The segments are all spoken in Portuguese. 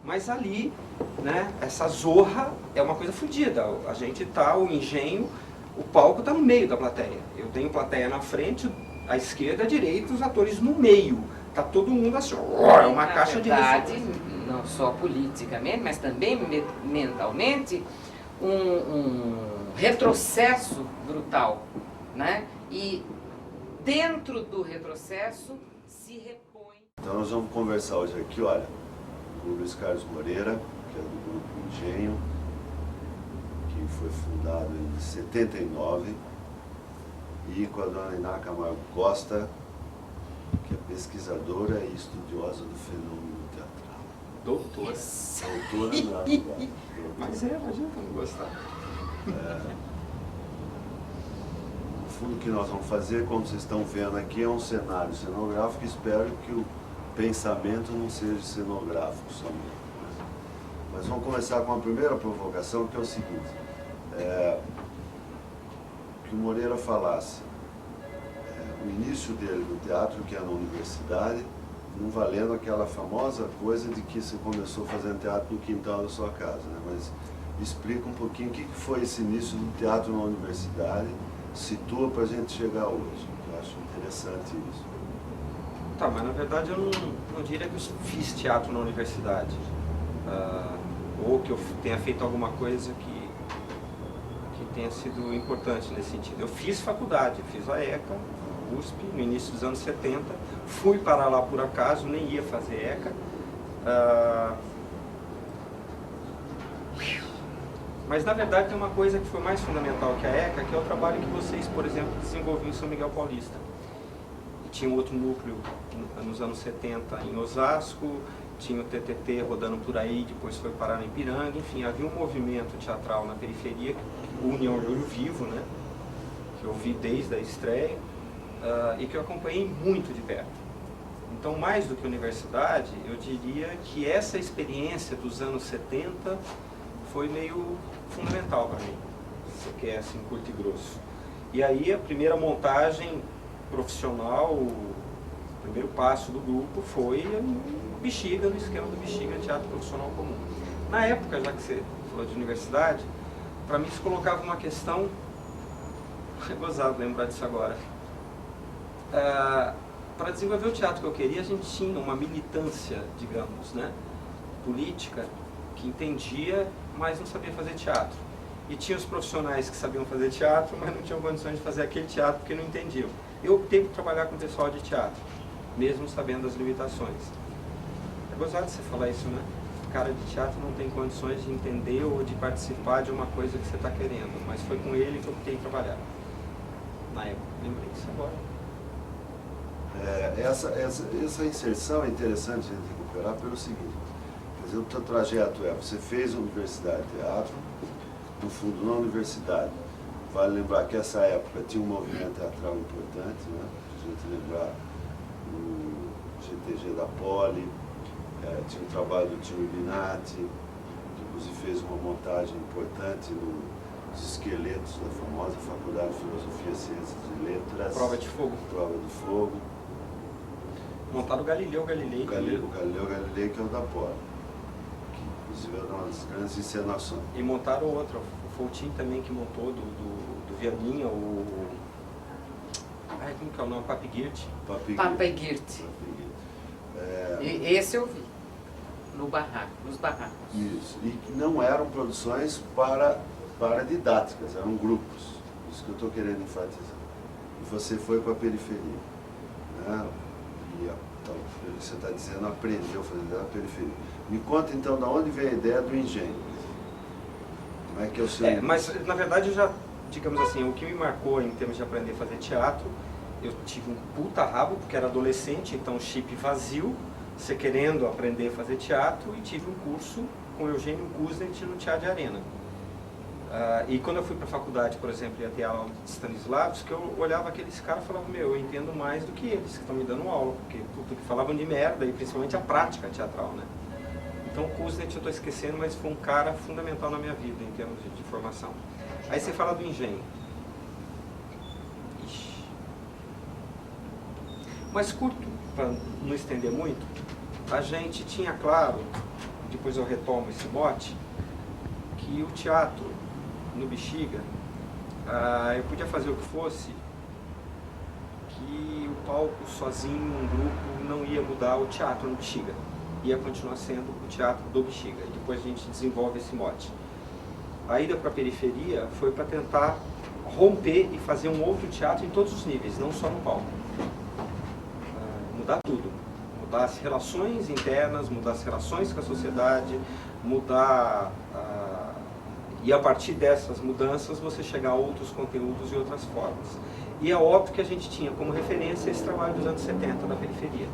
Mas ali, né, essa zorra é uma coisa fodida. A gente tá, o engenho, o palco tá no meio da plateia. Eu tenho plateia na frente, à esquerda, à direita, os atores no meio. Tá todo mundo assim, é uma caixa de verdade, não só politicamente, mas também mentalmente, um retrocesso brutal, né? E dentro do retrocesso se repõe. Então nós vamos conversar hoje aqui, olha, com o Luiz Carlos Moreira, que é do Grupo Engenho, que foi fundado em 79, e com a dona Iná Camargo Costa, que é pesquisadora e estudiosa do fenômeno teatral. Doutora. Doutora não. Mas imagina como gostar. No fundo, o que nós vamos fazer, como vocês estão vendo aqui, é um cenário cenográfico. Espero que o pensamento não seja cenográfico somente. Mas vamos começar com a primeira provocação, que é o seguinte. Que o Moreira falasse o início dele no teatro, que é na universidade, não valendo aquela famosa coisa de que você começou fazendo teatro no quintal da sua casa, né? Mas explica um pouquinho o que foi esse início do teatro na universidade, situa para a gente chegar hoje. Eu acho interessante isso. Tá, mas na verdade eu não diria que eu fiz teatro na universidade. Ou que eu tenha feito alguma coisa que tenha sido importante nesse sentido. Eu fiz faculdade, fiz a ECA, USP, no início dos anos 70, fui para lá por acaso, nem ia fazer ECA. Mas na verdade tem uma coisa que foi mais fundamental que a ECA, que é o trabalho que vocês, por exemplo, desenvolviam em São Miguel Paulista. Tinha um outro núcleo nos anos 70 em Osasco, tinha o TTT rodando por aí, depois foi parar na Ipiranga, enfim, havia um movimento teatral na periferia, que une ao Olho Vivo, né, que eu vi desde a estreia, e que eu acompanhei muito de perto. Então, mais do que universidade, eu diria que essa experiência dos anos 70 foi meio fundamental para mim, se você quer assim, curto e grosso. E aí a primeira montagem profissional, o primeiro passo do grupo foi no Bexiga, no esquema do Bexiga Teatro Profissional Comum. Na época, já que você falou de universidade, para mim se colocava uma questão, é gozado lembrar disso agora, para desenvolver o teatro que eu queria, a gente tinha uma militância, digamos, né, política, que entendia, mas não sabia fazer teatro. E tinha os profissionais que sabiam fazer teatro, mas não tinham condições de fazer aquele teatro porque não entendiam. Eu optei por trabalhar com o pessoal de teatro, mesmo sabendo as limitações. É gozado de você falar isso, né? O cara de teatro não tem condições de entender ou de participar de uma coisa que você está querendo, mas foi com ele que eu optei trabalhar. Na época, lembrei disso agora. Essa inserção é interessante a gente recuperar pelo seguinte. Quer dizer, o teu trajeto você fez a universidade de teatro, no fundo, na universidade, vale lembrar que essa época tinha um movimento teatral importante, né? A gente lembrar o GTG da Poli, tinha o trabalho do Tino Binatti, que inclusive fez uma montagem importante nos esqueletos da famosa Faculdade de Filosofia, Ciências e Letras. Prova de Fogo. Prova de Fogo. Montaram o Galileu Galilei. O Galileu Galilei, que é o da Poli. Inclusive é uma das grandes encenações. E montaram outra, o Foutinho também que montou, do Vianinha, como que é o nome? Papiguirte. Papiguirte. Esse eu vi, nos barracos. Isso, e que não eram produções para didáticas, eram grupos. Isso que eu estou querendo enfatizar. E você foi para a periferia. Né? Então, você está dizendo, aprendeu a fazer na periferia. Me conta então de onde veio a ideia do engenho. Como é que é o seu... Mas na verdade eu já, digamos assim, o que me marcou em termos de aprender a fazer teatro, eu tive um puta rabo, porque era adolescente, então chip vazio, você querendo aprender a fazer teatro, e tive um curso com Eugênio Kuznet no Teatro de Arena. E quando eu fui para a faculdade, por exemplo, ia ter aula de Stanislavski, eu olhava aqueles caras e falava, eu entendo mais do que eles que estão me dando aula, porque tudo que falavam de merda, e principalmente a prática teatral, né? Então o Kuznet eu estou esquecendo, mas foi um cara fundamental na minha vida em termos de formação. Aí você fala do engenho. Ixi. Mas curto, para não estender muito, a gente tinha, claro, depois eu retomo esse mote, que o teatro no Bexiga, eu podia fazer o que fosse, que o palco sozinho, um grupo, não ia mudar o teatro no Bexiga. Ia continuar sendo o teatro do Bexiga. E depois a gente desenvolve esse mote. A ida para a periferia foi para tentar romper e fazer um outro teatro em todos os níveis, não só no palco. Mudar tudo. Mudar as relações internas, mudar as relações com a sociedade, mudar... E a partir dessas mudanças você chegar a outros conteúdos e outras formas. E é óbvio que a gente tinha como referência esse trabalho dos anos 70 da periferia.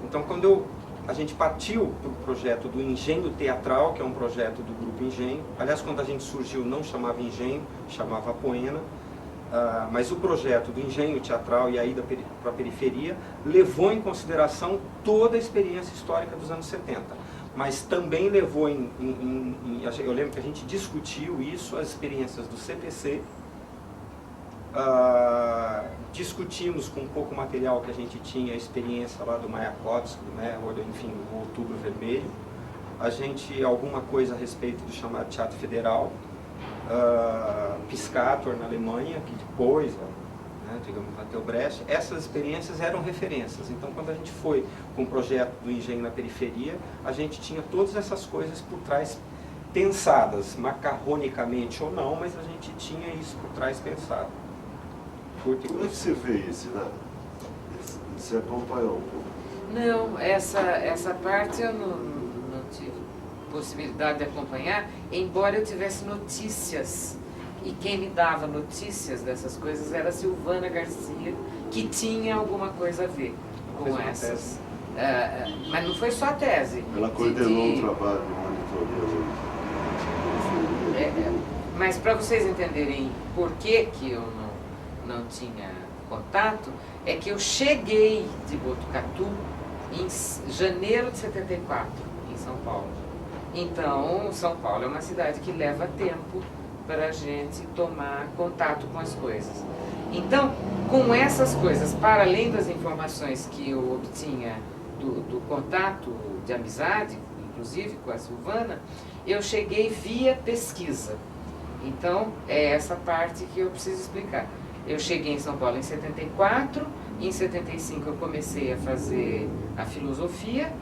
Então quando a gente partiu para o projeto do Engenho Teatral, que é um projeto do Grupo Engenho, aliás quando a gente surgiu não chamava Engenho, chamava Apoena, mas o projeto do Engenho Teatral e a ida para a periferia levou em consideração toda a experiência histórica dos anos 70. Mas também levou eu lembro que a gente discutiu isso, as experiências do CPC, discutimos com um pouco material que a gente tinha, a experiência lá do Mayakovsky, né, enfim, o Outubro Vermelho, alguma coisa a respeito do chamado Teatro Federal, Piscator na Alemanha, que depois, digamos, bateu Brecht. Essas experiências eram referências. Então, quando a gente foi com o projeto do Engenho na periferia, a gente tinha todas essas coisas por trás pensadas, macarronicamente ou não, mas a gente tinha isso por trás pensado. Como é que você vê isso, né? Você acompanhou um pouco? Não, essa parte eu não tive possibilidade de acompanhar, embora eu tivesse notícias. E quem me dava notícias dessas coisas era a Silvana Garcia, que tinha alguma coisa a ver com essas. Mas não foi só a tese. Ela coordenou um trabalho de monitoria. Mas para vocês entenderem por que eu não tinha contato, é que eu cheguei de Botucatu em janeiro de 74, em São Paulo. Então, São Paulo é uma cidade que leva tempo para a gente tomar contato com as coisas. Então, com essas coisas, para além das informações que eu obtinha do contato de amizade, inclusive com a Silvana, eu cheguei via pesquisa. Então, é essa parte que eu preciso explicar. Eu cheguei em São Paulo em 74, em 75 eu comecei a fazer a filosofia,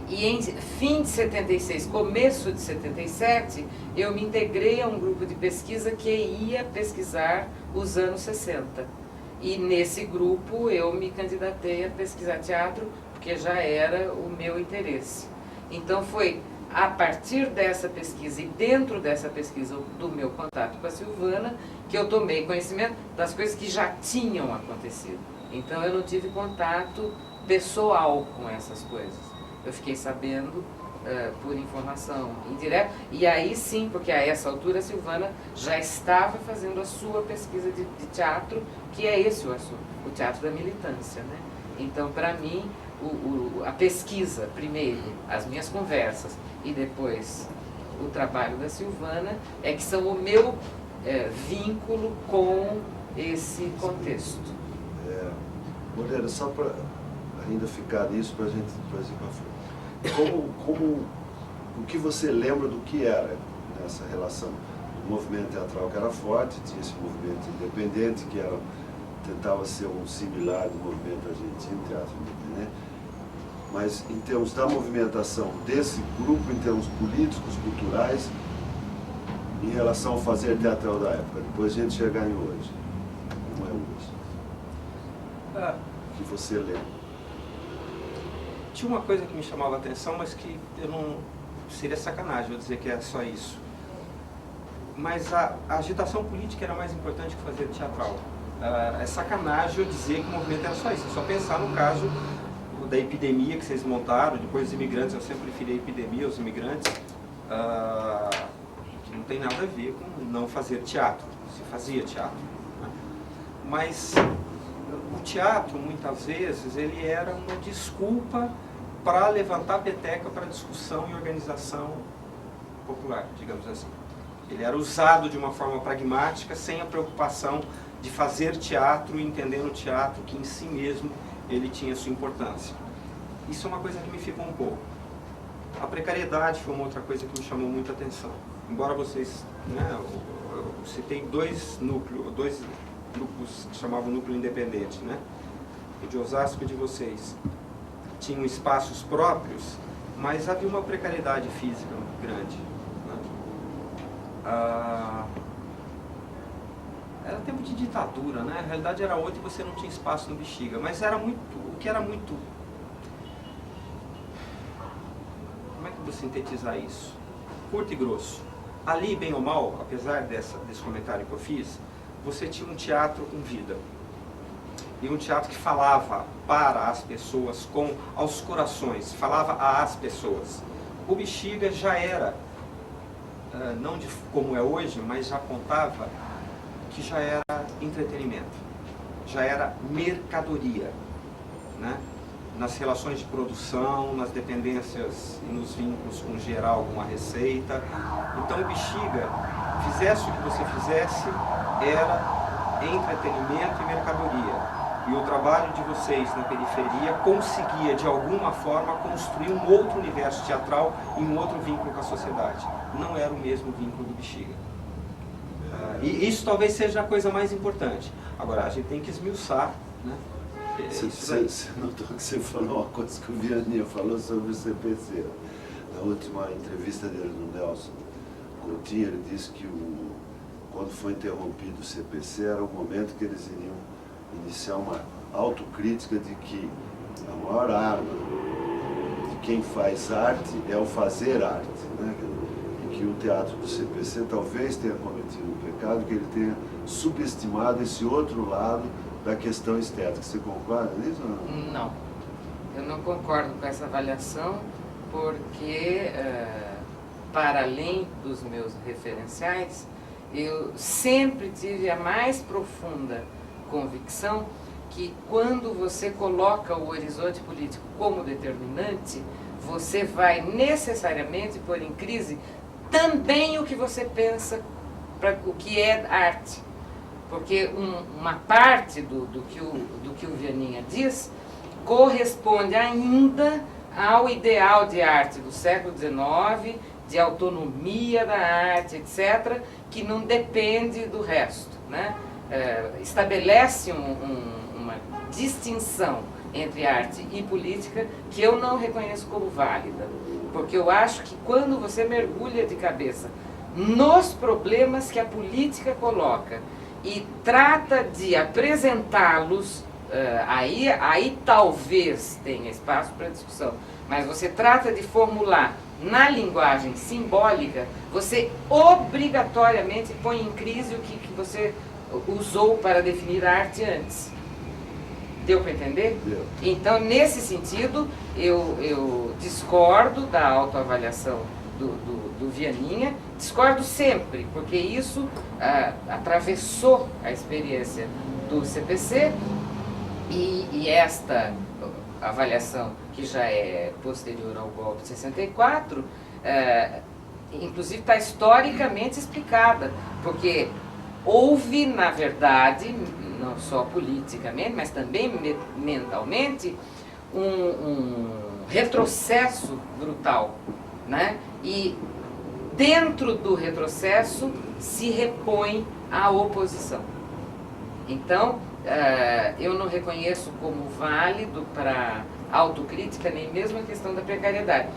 e em fim de 76, começo de 77, eu me integrei a um grupo de pesquisa que ia pesquisar os anos 60. E nesse grupo eu me candidatei a pesquisar teatro, porque já era o meu interesse. Então foi a partir dessa pesquisa e dentro dessa pesquisa do meu contato com a Silvana que eu tomei conhecimento das coisas que já tinham acontecido. Então eu não tive contato pessoal com essas coisas. Eu fiquei sabendo por informação indireta, e aí sim, porque a essa altura a Silvana já estava fazendo a sua pesquisa de teatro, que é esse o assunto, o teatro da militância, né? Então, para mim, a pesquisa, primeiro, as minhas conversas, e depois o trabalho da Silvana, é que são o meu vínculo com esse contexto. Moreira, só para ainda ficar nisso, para a gente depois ir para frente. O que você lembra do que era nessa relação? O movimento teatral que era forte, tinha esse movimento independente que tentava ser um similar do movimento argentino, teatro independente. Mas em termos da movimentação desse grupo, em termos políticos, culturais, em relação ao fazer teatral da época, depois a gente chegar em hoje. Como é hoje? O que você lembra? Tinha uma coisa que me chamava a atenção, mas que eu não... seria sacanagem eu dizer que é só isso. Mas a agitação política era mais importante que fazer teatral. É sacanagem eu dizer que o movimento era só isso. É só pensar no caso da epidemia que vocês montaram, depois dos imigrantes, eu sempre preferi a epidemia aos imigrantes, que não tem nada a ver com não fazer teatro. Se fazia teatro, né? Mas o teatro, muitas vezes, ele era uma desculpa para levantar a peteca para discussão e organização popular, digamos assim. Ele era usado de uma forma pragmática, sem a preocupação de fazer teatro, entendendo o teatro que em si mesmo ele tinha sua importância. Isso é uma coisa que me ficou um pouco. A precariedade foi uma outra coisa que me chamou muita atenção. Embora vocês, né, eu citei dois núcleos que chamavam núcleo independente, né? O de Osasco e de vocês. Tinham espaços próprios, mas havia uma precariedade física grande. Era tempo de ditadura, né? A realidade era outra e você não tinha espaço no Bexiga, mas era muito, o que era muito... Como é que eu vou sintetizar isso? Curto e grosso. Ali, bem ou mal, apesar desse comentário que eu fiz, você tinha um teatro com vida. E um teatro que falava para as pessoas, aos corações, falava às pessoas. O Bexiga já era, não como é hoje, mas já apontava que já era entretenimento, já era mercadoria, né? Nas relações de produção, nas dependências e nos vínculos com gerar alguma receita. Então o Bexiga, fizesse o que você fizesse, era entretenimento e mercadoria. E o trabalho de vocês na periferia conseguia, de alguma forma, construir um outro universo teatral e um outro vínculo com a sociedade. Não era o mesmo vínculo do Bexiga. E isso talvez seja a coisa mais importante. Agora, a gente tem que esmiuçar, né? Você notou que você falou uma coisa que o Vianinha falou sobre o CPC. Na última entrevista dele no Nelson Coutinho, ele disse que quando foi interrompido o CPC, era o momento que eles iriam iniciar uma autocrítica de que a maior arma de quem faz arte é o fazer arte, né? E que o teatro do CPC talvez tenha cometido um pecado, que ele tenha subestimado esse outro lado da questão estética. Você concorda nisso ou não? Não, eu não concordo com essa avaliação, porque, para além dos meus referenciais, eu sempre tive a mais profunda convicção que quando você coloca o horizonte político como determinante, você vai necessariamente pôr em crise também o que você pensa, o que é arte. Porque uma parte do que o Vianinha diz corresponde ainda ao ideal de arte do século XIX, de autonomia da arte, etc., que não depende do resto, né? Estabelece uma distinção entre arte e política que eu não reconheço como válida. Porque eu acho que quando você mergulha de cabeça nos problemas que a política coloca e trata de apresentá-los, aí talvez tenha espaço para discussão, mas você trata de formular na linguagem simbólica, você obrigatoriamente põe em crise o que você usou para definir a arte antes. Deu para entender? Deu. Então, nesse sentido, eu discordo da autoavaliação do Vianinha, discordo sempre, porque isso atravessou a experiência do CPC e esta avaliação, que já é posterior ao golpe de 64, inclusive está historicamente explicada, porque houve, na verdade, não só politicamente, mas também mentalmente, um retrocesso brutal, né? E dentro do retrocesso se repõe a oposição. Então, eu não reconheço como válido para autocrítica nem mesmo a questão da precariedade.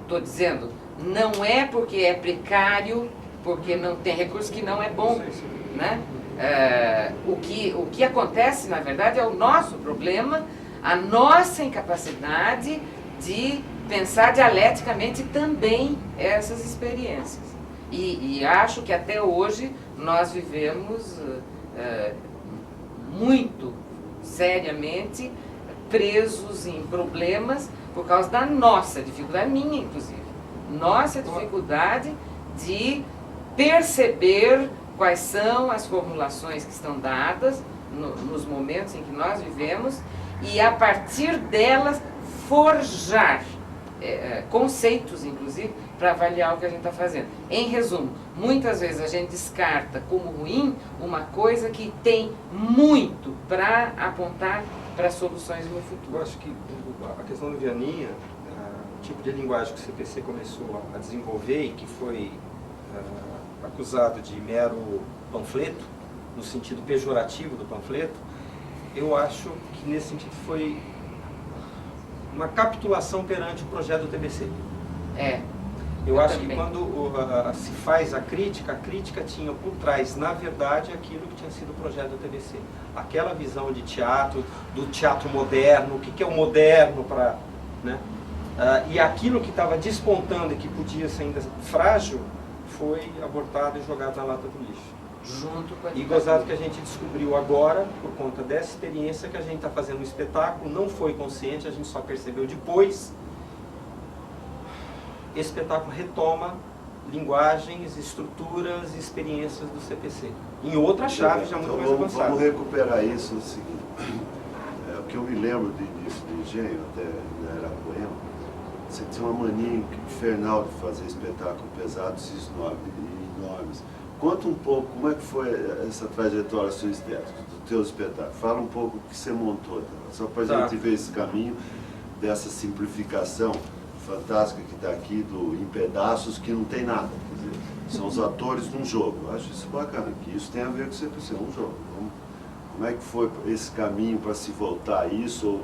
Estou dizendo, não é porque é precário, porque não tem recurso, que não é bom, né? O que acontece, na verdade, é o nosso problema, a nossa incapacidade de pensar dialeticamente também essas experiências. E acho que até hoje nós vivemos muito seriamente presos em problemas por causa da nossa dificuldade, minha inclusive, nossa dificuldade de perceber quais são as formulações que estão dadas nos momentos em que nós vivemos e, a partir delas, forjar conceitos, inclusive, para avaliar o que a gente está fazendo. Em resumo, muitas vezes a gente descarta como ruim uma coisa que tem muito para apontar para soluções no futuro. Eu acho que a questão do Vianinha, tipo de linguagem que o CPC começou a desenvolver e que foi acusado de mero panfleto, no sentido pejorativo do panfleto, eu acho que nesse sentido foi uma capitulação perante o projeto do TBC. Eu acho também. que quando se faz a crítica tinha por trás, na verdade, aquilo que tinha sido o projeto do TBC. Aquela visão de teatro, do teatro moderno, o que é o moderno para... Né? E aquilo que estava despontando e que podia ser ainda frágil, foi abortado e jogado na lata do lixo. Junto com a E gozado que a gente descobriu agora, por conta dessa experiência, que a gente está fazendo um espetáculo, não foi consciente, a gente só percebeu depois. Esse espetáculo retoma linguagens, estruturas e experiências do CPC. Em outra chave, já muito mais avançada. Vamos recuperar isso no seguinte. O que eu me lembro do início do Engenho, até na era Poema, você tinha uma mania infernal de fazer espetáculos pesados e enormes. Conta um pouco como é que foi essa trajetória sua estética, do teu espetáculo. Fala um pouco o que você montou, só para a gente ver esse caminho dessa simplificação fantástica que está aqui, em pedaços que não tem nada. Quer dizer, são os atores num jogo. Eu acho isso bacana, que isso tem a ver com você, é um jogo. Como é que foi esse caminho para se voltar a isso, ou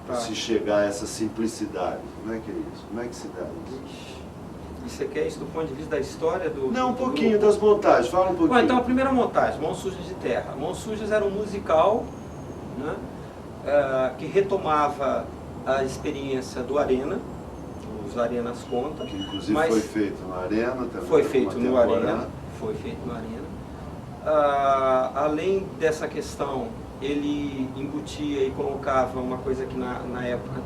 para se chegar a essa simplicidade? Como é que é isso? Como é que se dá isso? E você quer isso do ponto de vista da história do... Não, um pouquinho das montagens, fala um pouquinho. Bom, então a primeira montagem, Mãos Sujas de Terra. Mãos Sujas era um musical, né, que retomava a experiência do Arena, os Arenas Conta. Que inclusive foi feito no Arena também. Foi feito no Arena. Foi feito no Arena. Além dessa questão, ele embutia e colocava uma coisa que na época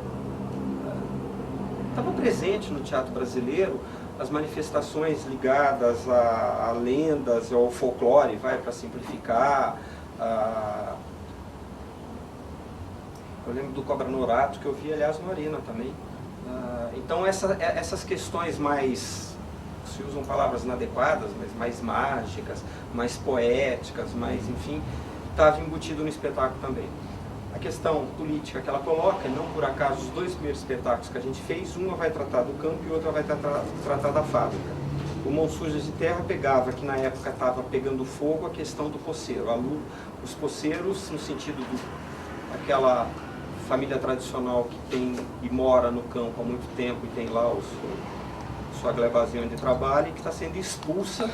estava presente no teatro brasileiro, as manifestações ligadas a lendas, ao folclore, para simplificar. Eu lembro do Cobra Norato, que eu vi, aliás, no Arena também. Então, essas questões mais, se usam palavras inadequadas, mas mais mágicas, mais poéticas, mais, enfim, estava embutido no espetáculo também. A questão política que ela coloca, não por acaso, os dois primeiros espetáculos que a gente fez, uma vai tratar do campo e outra vai tratar da fábrica. O Mãos Sujas de Terra pegava, que na época estava pegando fogo, a questão do poceiro. Os poceiros, no sentido aquela família tradicional que tem e mora no campo há muito tempo e tem lá sua glebazinha de trabalho e que está sendo expulsa.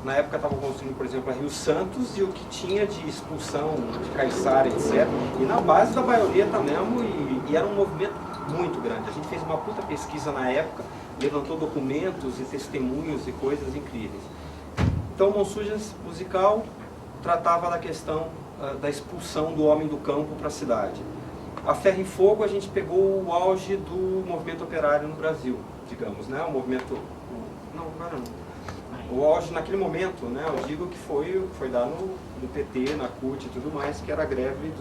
Na época estavam construindo, por exemplo, a Rio Santos, e o que tinha de expulsão de caiçara, etc. E na base da baioleta mesmo, e era um movimento muito grande. A gente fez uma puta pesquisa na época, levantou documentos e testemunhos e coisas incríveis. Então, Mãos Sujas musical tratava da questão da expulsão do homem do campo para a cidade. A Ferro e Fogo, a gente pegou o auge do movimento operário no Brasil, digamos, né? O movimento... Não, agora não. O auge naquele momento, né? Eu digo que foi dar no PT, na CUT e tudo mais, que era a greve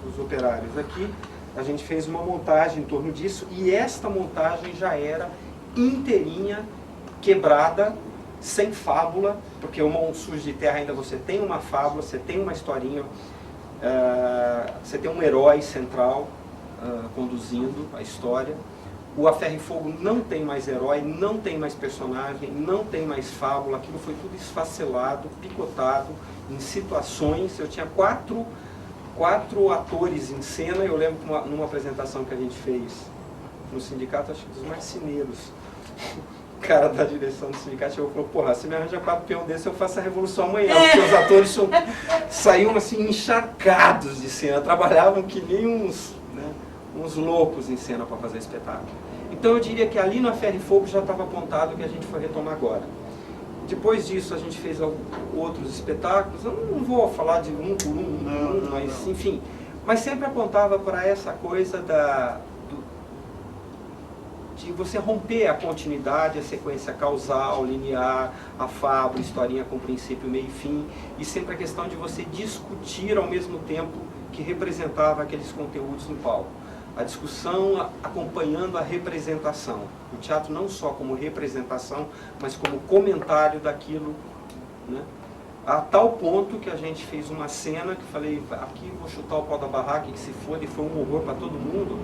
dos operários. Aqui, a gente fez uma montagem em torno disso, e esta montagem já era inteirinha, quebrada, sem fábula, porque o Mãos Sujas de Terra ainda você tem uma fábula, você tem uma historinha, você tem um herói central conduzindo a história. O A Ferro e Fogo não tem mais herói, não tem mais personagem, não tem mais fábula, aquilo foi tudo esfacelado, picotado, em situações. Eu tinha quatro atores em cena. Eu lembro que numa apresentação que a gente fez no sindicato, acho que dos marceneiros, o cara da direção do sindicato chegou e falou: porra, se me arranja 4 peão desse, eu faço a revolução amanhã, porque os atores saíam assim encharcados de cena, trabalhavam que nem uns loucos em cena para fazer espetáculo. Então eu diria que ali no A Ferro e Fogo já estava apontado o que a gente foi retomar agora. Depois disso a gente fez outros espetáculos, eu não vou falar de um por um, mas enfim, mas sempre apontava para essa coisa de você romper a continuidade, a sequência causal, linear, a fábula, historinha com princípio, meio e fim, e sempre a questão de você discutir ao mesmo tempo que representava aqueles conteúdos no palco. A discussão acompanhando a representação. O teatro não só como representação, mas como comentário daquilo, né? A tal ponto que a gente fez uma cena que falei, aqui vou chutar o pau da barraca, que se for, e foi um horror para todo mundo.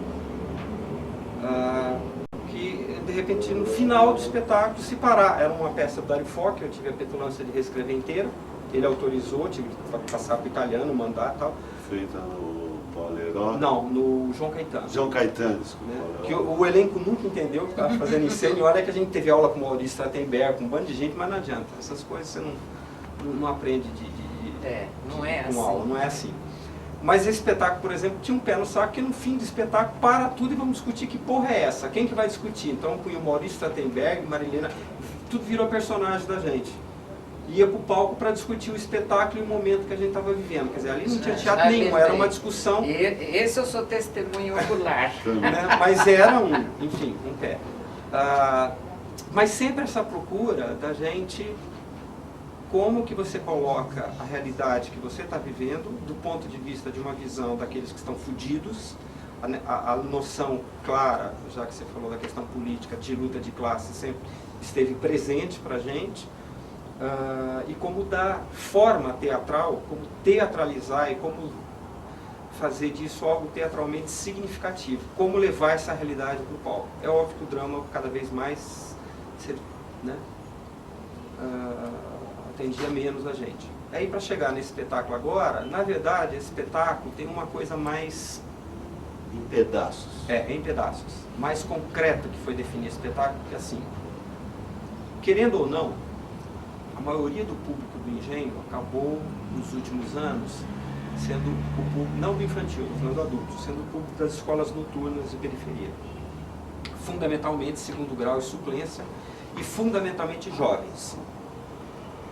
que de repente no final do espetáculo se parar. Era uma peça do Dario Fo, que eu tive a petulância de reescrever inteira. Ele autorizou, tive que passar para o italiano, mandar e tal. Feita no Pauleiró? Não, no João Caetano. João Caetano, desculpa. Né? Que o elenco nunca entendeu o que estava fazendo em cena. E olha que a gente teve aula com o Maurício Stratenberg, com um bando de gente, mas não adianta. Essas coisas você não aprende não é com assim. aula, não é assim. Mas esse espetáculo, por exemplo, tinha um pé no saco que no fim do espetáculo para tudo e vamos discutir que porra é essa. Quem que vai discutir? Então punha o Maurício Stratenberg, Marilena, tudo virou personagem da gente. Ia para o palco para discutir o espetáculo e o momento que a gente estava vivendo. Quer dizer, ali não tinha teatro nenhum, era uma discussão. Esse eu sou testemunho ocular. Né? Mas era enfim, um pé. Mas sempre essa procura da gente, como que você coloca a realidade que você está vivendo, do ponto de vista de uma visão daqueles que estão fudidos, a noção clara, já que você falou da questão política, de luta de classe, sempre esteve presente para a gente. E como dar forma teatral, como teatralizar e como fazer disso algo teatralmente significativo, como levar essa realidade para o palco. É óbvio que o drama cada vez mais atendia menos a gente. Aí para chegar nesse espetáculo agora, na verdade esse espetáculo tem uma coisa mais... Em pedaços. Em pedaços. Mais concreta que foi definir esse espetáculo, que assim, querendo ou não, a maioria do público do Engenho acabou, nos últimos anos, sendo o público, não do infantil, estou falando do adulto, sendo o público das escolas noturnas de periferia. Fundamentalmente segundo grau e suplência, e fundamentalmente jovens.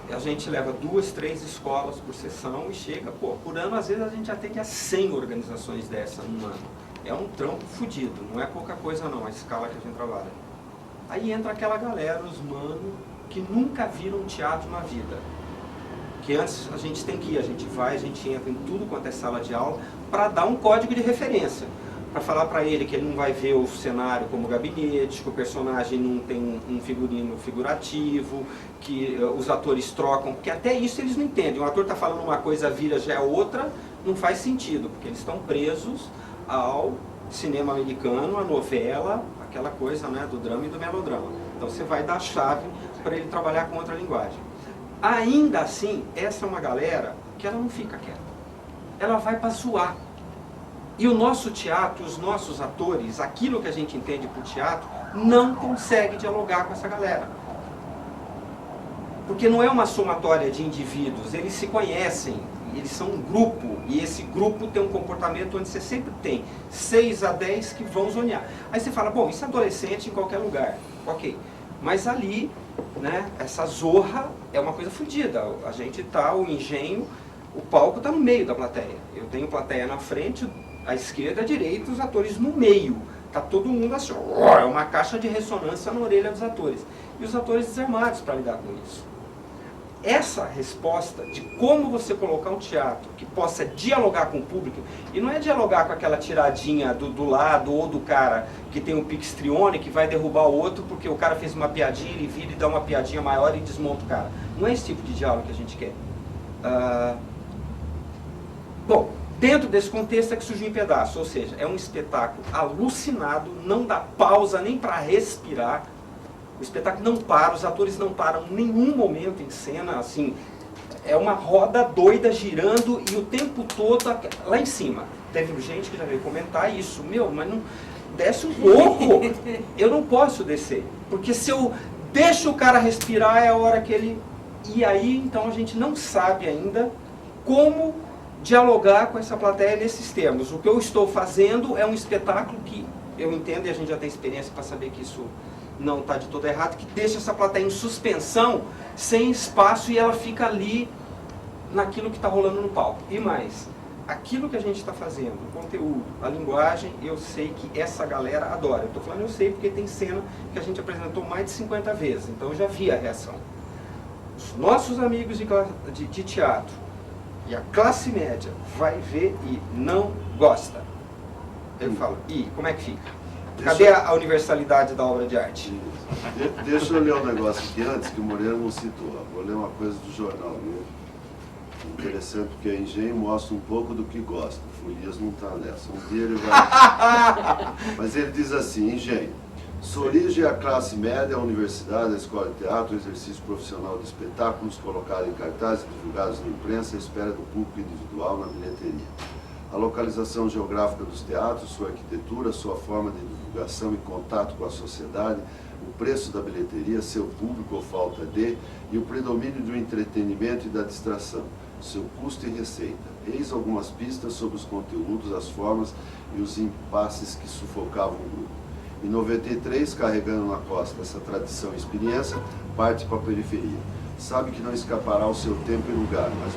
A gente leva 2, 3 escolas por sessão e chega, por ano às vezes a gente atende a 100 organizações dessa num ano. É um trampo fodido, não é pouca coisa não, a escala que a gente trabalha. Aí entra aquela galera, os manos, que nunca viram um teatro na vida. Que antes a gente tem que ir, a gente vai, a gente entra em tudo quanto é sala de aula, para dar um código de referência. Para falar para ele que ele não vai ver o cenário como gabinete, que o personagem não tem um figurino figurativo, que os atores trocam, porque até isso eles não entendem. O ator está falando uma coisa, vira já é outra, não faz sentido, porque eles estão presos ao cinema americano, a novela, aquela coisa, né, do drama e do melodrama. Então você vai dar a chave para ele trabalhar com outra linguagem. Ainda assim, essa é uma galera que ela não fica quieta. Ela vai para zoar. E o nosso teatro, os nossos atores, aquilo que a gente entende por teatro, não consegue dialogar com essa galera. Porque não é uma somatória de indivíduos, eles se conhecem, eles são um grupo, e esse grupo tem um comportamento onde você sempre tem 6 a 10 que vão zonear. Aí você fala, bom, isso é adolescente em qualquer lugar, ok. Mas ali, né, essa zorra é uma coisa fodida. A gente tá, o Engenho, o palco está no meio da plateia. Eu tenho plateia na frente, à esquerda, à direita, os atores no meio. Tá todo mundo assim, é uma caixa de ressonância na orelha dos atores. E os atores desarmados para lidar com isso. Essa resposta de como você colocar um teatro que possa dialogar com o público, e não é dialogar com aquela tiradinha do lado ou do cara que tem um pixistrione que vai derrubar o outro porque o cara fez uma piadinha, ele vira e dá uma piadinha maior e desmonta o cara. Não é esse tipo de diálogo que a gente quer. Bom, dentro desse contexto é que surgiu em pedaço, ou seja, é um espetáculo alucinado, não dá pausa nem para respirar. O espetáculo não para, os atores não param em nenhum momento em cena, assim, é uma roda doida girando e o tempo todo lá em cima. Teve gente que já veio comentar isso, mas não desce um pouco, eu não posso descer, porque se eu deixo o cara respirar é a hora que ele... E aí, então, a gente não sabe ainda como dialogar com essa plateia nesses termos. O que eu estou fazendo é um espetáculo que eu entendo, e a gente já tem experiência para saber que isso não está de todo errado, que deixa essa plateia em suspensão, sem espaço, e ela fica ali naquilo que está rolando no palco. E mais, aquilo que a gente está fazendo, o conteúdo, a linguagem, eu sei que essa galera adora. Eu estou falando eu sei porque tem cena que a gente apresentou mais de 50 vezes, então eu já vi a reação. Os nossos amigos de teatro e a classe média vai ver e não gosta. Eu falo, e como é que fica? Cadê a universalidade da obra de arte? Deixa eu ler um negócio aqui antes, que o Moreira não citou. Vou ler uma coisa do jornal mesmo. Interessante porque a Engenho mostra um pouco do que gosta. Folias não está nessa. Um dia ele vai... Mas ele diz assim, Engenho. Sua origem é a classe média, a universidade, a escola de teatro, o exercício profissional de espetáculos colocado em cartazes e divulgados na imprensa à espera do público individual na bilheteria. A localização geográfica dos teatros, sua arquitetura, sua forma de divulgação e contato com a sociedade, o preço da bilheteria, seu público ou falta de, e o predomínio do entretenimento e da distração, seu custo e receita. Eis algumas pistas sobre os conteúdos, as formas e os impasses que sufocavam o grupo. Em 93, carregando na costa essa tradição e experiência, parte para a periferia. Sabe que não escapará ao seu tempo e lugar, mas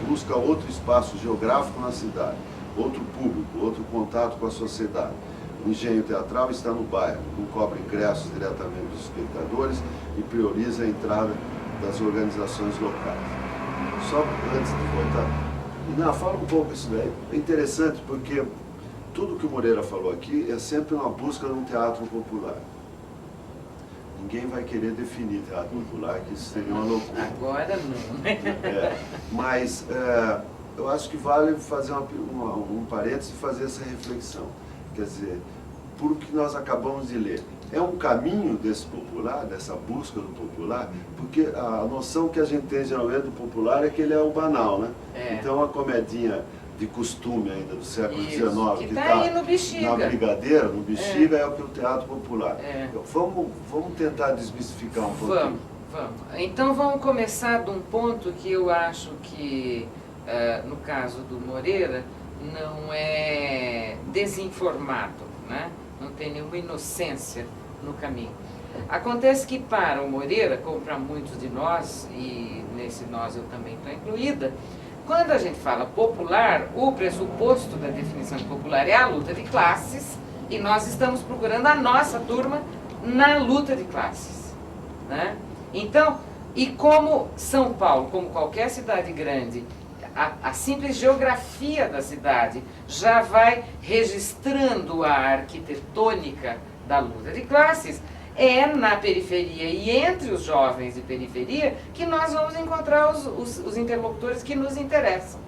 busca outro espaço geográfico na cidade, outro público, outro contato com a sociedade. O engenho teatral está no bairro, não cobra ingressos diretamente dos espectadores e prioriza a entrada das organizações locais. Só antes de voltar, fala um pouco isso daí. É interessante porque tudo que o Moreira falou aqui é sempre uma busca de um teatro popular. Ninguém vai querer definir teatro popular, que isso seria uma loucura. Agora não, né? Mas eu acho que vale fazer um parênteses e fazer essa reflexão. Quer dizer, por o que nós acabamos de ler, é um caminho desse popular, dessa busca do popular, porque a noção que a gente tem geralmente do popular é que ele é o banal, né? Então a comedinha de costume ainda do século XIX, que está aí no Bexiga. Na Brigadeira, no Bexiga, é o que o teatro popular. Vamos tentar desmistificar um pouquinho. Vamos. Então vamos começar de um ponto que eu acho que, no caso do Moreira, não é desinformado, né? Não tem nenhuma inocência no caminho. Acontece que para o Moreira, como para muitos de nós, e nesse nós eu também estou incluída, quando a gente fala popular, o pressuposto da definição de popular é a luta de classes, e nós estamos procurando a nossa turma na luta de classes, né? Então, e como São Paulo, como qualquer cidade grande, a simples geografia da cidade já vai registrando a arquitetônica da luta de classes, é na periferia e entre os jovens de periferia que nós vamos encontrar os interlocutores que nos interessam.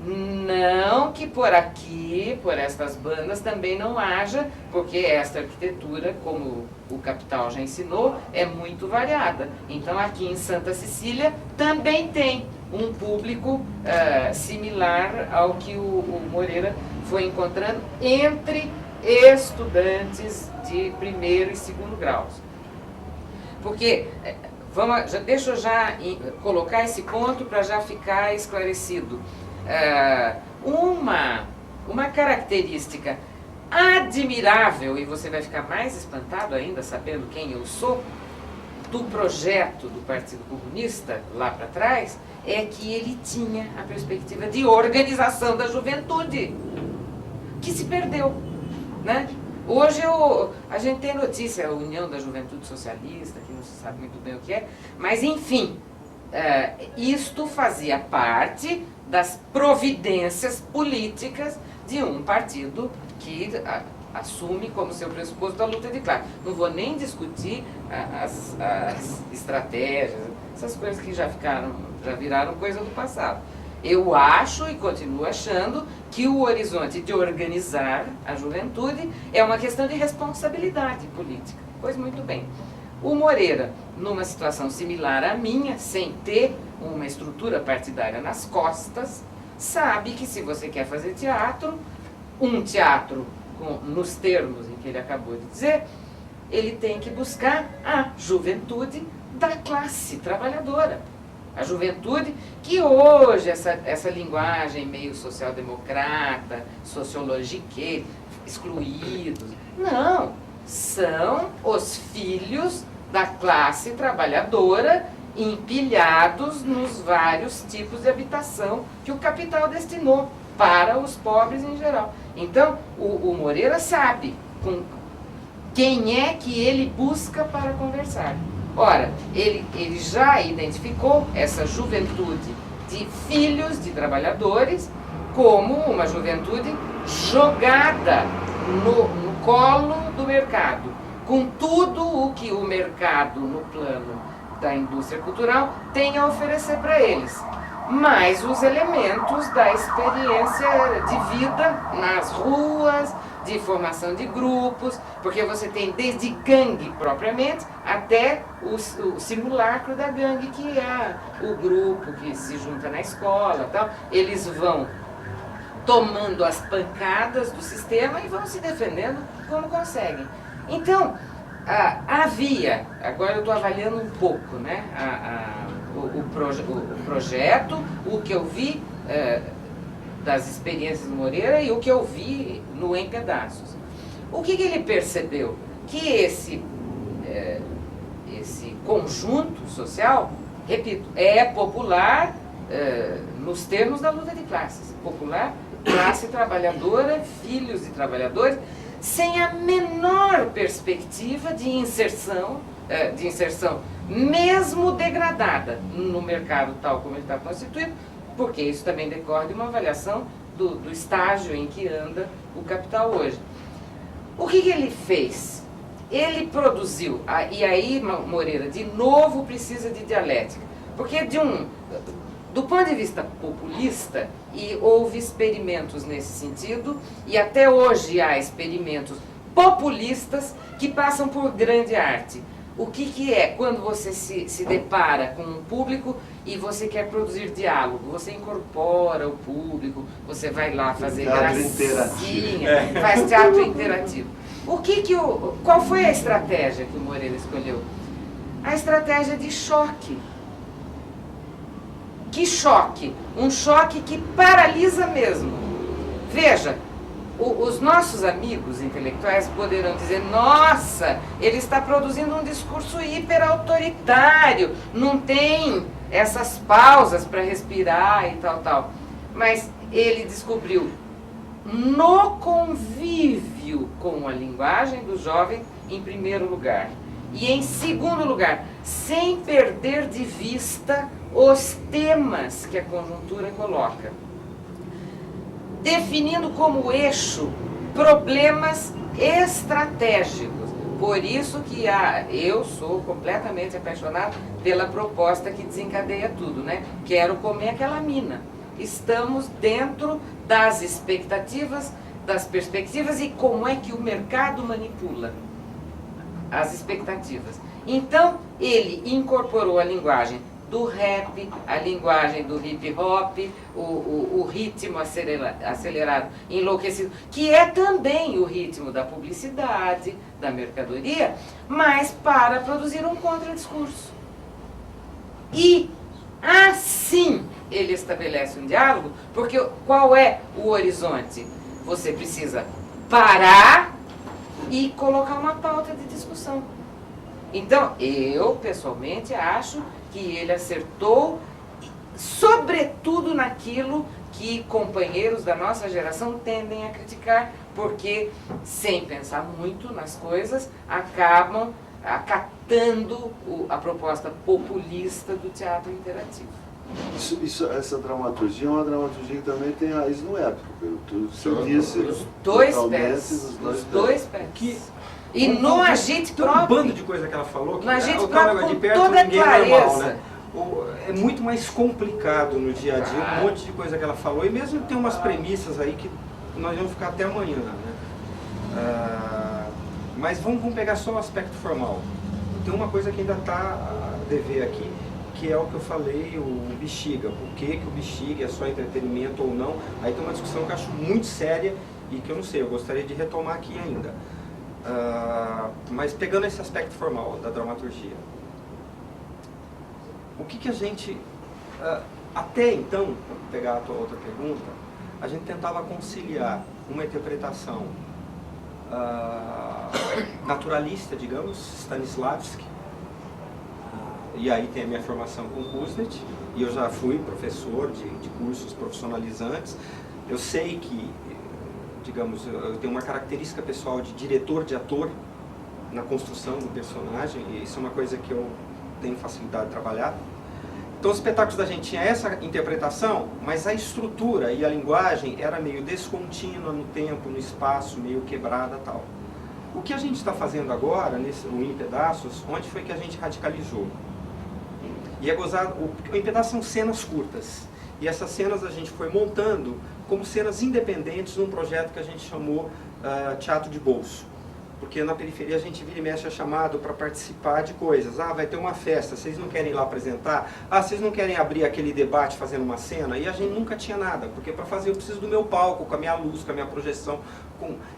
Não que por aqui, por estas bandas, também não haja, porque esta arquitetura, como o Capital já ensinou, é muito variada. Então aqui em Santa Cecília também tem um público similar ao que o Moreira foi encontrando entre estudantes de primeiro e segundo graus. Porque, deixa eu já colocar esse ponto para já ficar esclarecido. Uma característica admirável, e você vai ficar mais espantado ainda sabendo quem eu sou, do projeto do Partido Comunista lá para trás, é que ele tinha a perspectiva de organização da juventude, que se perdeu, né? Hoje a gente tem notícia, a União da Juventude Socialista, que não se sabe muito bem o que é, mas enfim, isto fazia parte das providências políticas de um partido que assume como seu pressuposto a luta de classe. Não vou nem discutir as estratégias, essas coisas que já viraram coisa do passado. Eu acho e continuo achando que o horizonte de organizar a juventude é uma questão de responsabilidade política. Pois muito bem. O Moreira, numa situação similar à minha, sem ter uma estrutura partidária nas costas, sabe que se você quer fazer teatro, um teatro nos termos em que ele acabou de dizer, ele tem que buscar a juventude da classe trabalhadora. A juventude que hoje, essa linguagem meio social-democrata, sociologique, excluídos, não, são os filhos da classe trabalhadora empilhados nos vários tipos de habitação que o capital destinou para os pobres em geral. Então, o Moreira sabe com quem é que ele busca para conversar. Ora, ele já identificou essa juventude de filhos de trabalhadores como uma juventude jogada no colo do mercado, com tudo o que o mercado, no plano da indústria cultural, tem a oferecer para eles. mais os elementos da experiência de vida nas ruas, de formação de grupos, porque você tem desde gangue propriamente até o simulacro da gangue, que é o grupo que se junta na escola, tal. Eles vão tomando as pancadas do sistema e vão se defendendo como conseguem. Então, havia, agora eu estou avaliando um pouco, né, o projeto, o que eu vi das experiências do Moreira e o que eu vi no Em Pedaços. O que ele percebeu? Que esse conjunto social, repito, é popular nos termos da luta de classes. Popular, classe trabalhadora, filhos de trabalhadores, sem a menor perspectiva de inserção mesmo degradada no mercado tal como ele está constituído, porque isso também decorre de uma avaliação do estágio em que anda o capital hoje. O que ele fez? Ele produziu, e aí, Moreira, de novo precisa de dialética, porque do ponto de vista populista, e houve experimentos nesse sentido, e até hoje há experimentos populistas que passam por grande arte. O que é quando você se depara com um público e você quer produzir diálogo? Você incorpora o público, você vai lá fazer gracinha, faz teatro interativo. Qual foi a estratégia que o Moreira escolheu? A estratégia de choque. Que choque? Um choque que paralisa mesmo. Veja, os nossos amigos intelectuais poderão dizer: nossa, ele está produzindo um discurso hiperautoritário, não tem essas pausas para respirar e tal. Mas ele descobriu, no convívio com a linguagem do jovem, em primeiro lugar, e em segundo lugar, sem perder de vista os temas que a conjuntura coloca, definindo como eixo problemas estratégicos. Por isso que eu sou completamente apaixonado pela proposta que desencadeia tudo, né? Quero comer aquela mina. Estamos dentro das expectativas, das perspectivas e como é que o mercado manipula as expectativas. Então, ele incorporou a linguagem do rap, a linguagem do hip hop, o ritmo acelerado, enlouquecido, que é também o ritmo da publicidade, da mercadoria, mas para produzir um contradiscurso. E assim ele estabelece um diálogo, porque qual é o horizonte? Você precisa parar e colocar uma pauta de discussão. Então, eu pessoalmente acho que ele acertou, sobretudo naquilo que companheiros da nossa geração tendem a criticar, porque, sem pensar muito nas coisas, acabam acatando a proposta populista do teatro interativo. Essa dramaturgia é uma dramaturgia que também tem raiz no épico, pelo que você disse. Os dois pés. E no agite próprio. Um bando de coisa que ela falou, que no agite o próprio, de com perto toda ninguém é clareza. normal, né? É muito mais complicado no dia a dia, um monte de coisa que ela falou, e mesmo tem umas premissas aí que nós vamos ficar até amanhã, né? Mas vamos pegar só o aspecto formal. Tem uma coisa que ainda está a dever aqui, que é o que eu falei, o Bexiga. Por que o Bexiga é só entretenimento ou não? Aí tem uma discussão que eu acho muito séria e que eu não sei, eu gostaria de retomar aqui ainda. Mas pegando esse aspecto formal da dramaturgia, o que a gente, até então, para pegar a tua outra pergunta, a gente tentava conciliar uma interpretação naturalista, digamos, Stanislavski, e aí tem a minha formação com Kuznets, e eu já fui professor de cursos profissionalizantes. Eu sei que, digamos, eu tenho uma característica pessoal de diretor de ator na construção do personagem, e isso é uma coisa que eu tenho facilidade de trabalhar. Então os espetáculos da gente tinha essa interpretação, mas a estrutura e a linguagem era meio descontínua no tempo, no espaço, meio quebrada e tal. O que a gente está fazendo agora, no Em Pedaços, onde foi que a gente radicalizou? E é gozado, o Em Pedaços são cenas curtas. E essas cenas a gente foi montando como cenas independentes num projeto que a gente chamou Teatro de Bolso. Porque na periferia a gente vira e mexe é chamado para participar de coisas. Ah, vai ter uma festa, vocês não querem ir lá apresentar? Ah, vocês não querem abrir aquele debate fazendo uma cena? E a gente nunca tinha nada, porque para fazer eu preciso do meu palco, com a minha luz, com a minha projeção.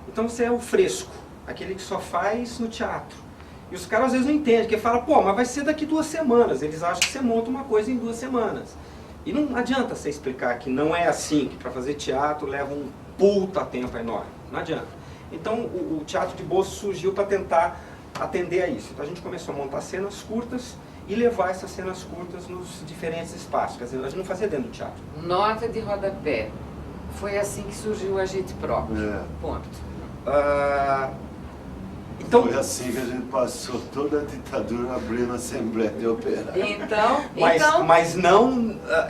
Então você é o fresco, aquele que só faz no teatro. E os caras às vezes não entendem, porque falam, pô, mas vai ser daqui 2 semanas. Eles acham que você monta uma coisa em 2 semanas. E não adianta você explicar que não é assim, que para fazer teatro leva um puta tempo enorme. Não adianta. Então o Teatro de Bolso surgiu para tentar atender a isso. Então a gente começou a montar cenas curtas e levar essas cenas curtas nos diferentes espaços. Quer dizer, a gente não fazia dentro do teatro. Nota de rodapé. Foi assim que surgiu o Agite Próprio. Ponto. Então, foi assim que a gente passou toda a ditadura abrindo a Assembleia de Operários.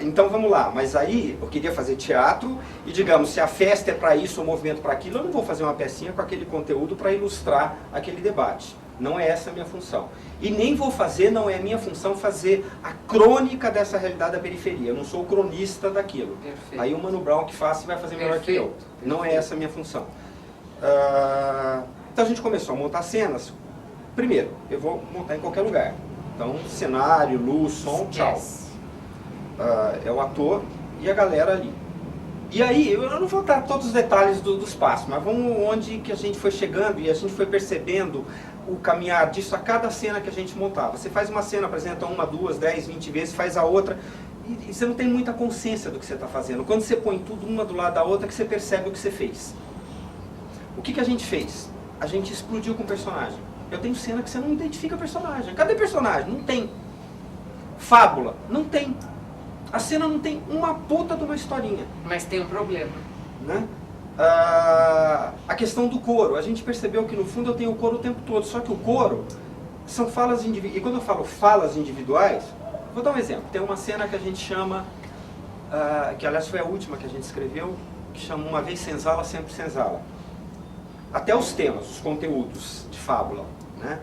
Então vamos lá, mas aí eu queria fazer teatro e digamos, se a festa é para isso, o movimento para aquilo, eu não vou fazer uma pecinha com aquele conteúdo para ilustrar aquele debate. Não é essa a minha função. E nem vou fazer, não é a minha função fazer a crônica dessa realidade da periferia. Eu não sou o cronista daquilo. Perfeito. Aí o Mano Brown que faça e vai fazer melhor que eu. Não é essa a minha função. Então a gente começou a montar cenas. Primeiro, eu vou montar em qualquer lugar. Então, cenário, luz, som, tchau. É o ator e a galera ali. E aí, eu não vou dar todos os detalhes do espaço, mas vamos onde que a gente foi chegando e a gente foi percebendo o caminhar disso a cada cena que a gente montava. Você faz uma cena, apresenta 1, 2, 10, 20 vezes, faz a outra, e você não tem muita consciência do que você está fazendo. Quando você põe tudo uma do lado da outra, que você percebe o que você fez. O que a gente fez? A gente explodiu com o personagem. Eu tenho cena que você não identifica personagem. Cadê personagem? Não tem. Fábula? Não tem. A cena não tem uma puta de uma historinha. Mas tem um problema. Né? A questão do coro. A gente percebeu que no fundo eu tenho o coro o tempo todo. Só que o coro são falas individuais. E quando eu falo falas individuais, vou dar um exemplo. Tem uma cena que a gente chama, que aliás foi a última que a gente escreveu, que chama Uma Vez Senzala, Sempre Senzala. Até os temas, os conteúdos de fábula, né?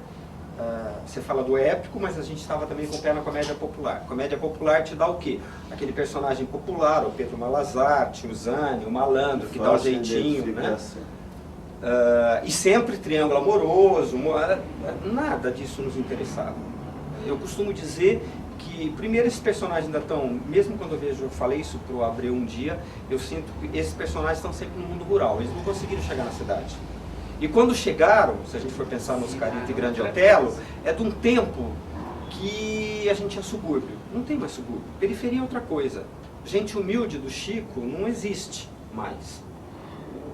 Você fala do épico, mas a gente estava também com o pé na comédia popular. Comédia popular te dá o quê? Aquele personagem popular, o Pedro Malazarte, o Zane, o malandro, que dá o jeitinho, né? E sempre triângulo amoroso, nada disso nos interessava. Eu costumo dizer que, primeiro, esses personagens ainda estão, mesmo quando eu falei isso para o Abreu um dia, eu sinto que esses personagens estão sempre no mundo rural, eles não conseguiram chegar na cidade. E quando chegaram, se a gente for pensar nos Carita e Grande Otelo, é de um tempo que a gente tinha subúrbio. Não tem mais subúrbio. Periferia é outra coisa. Gente humilde do Chico não existe mais.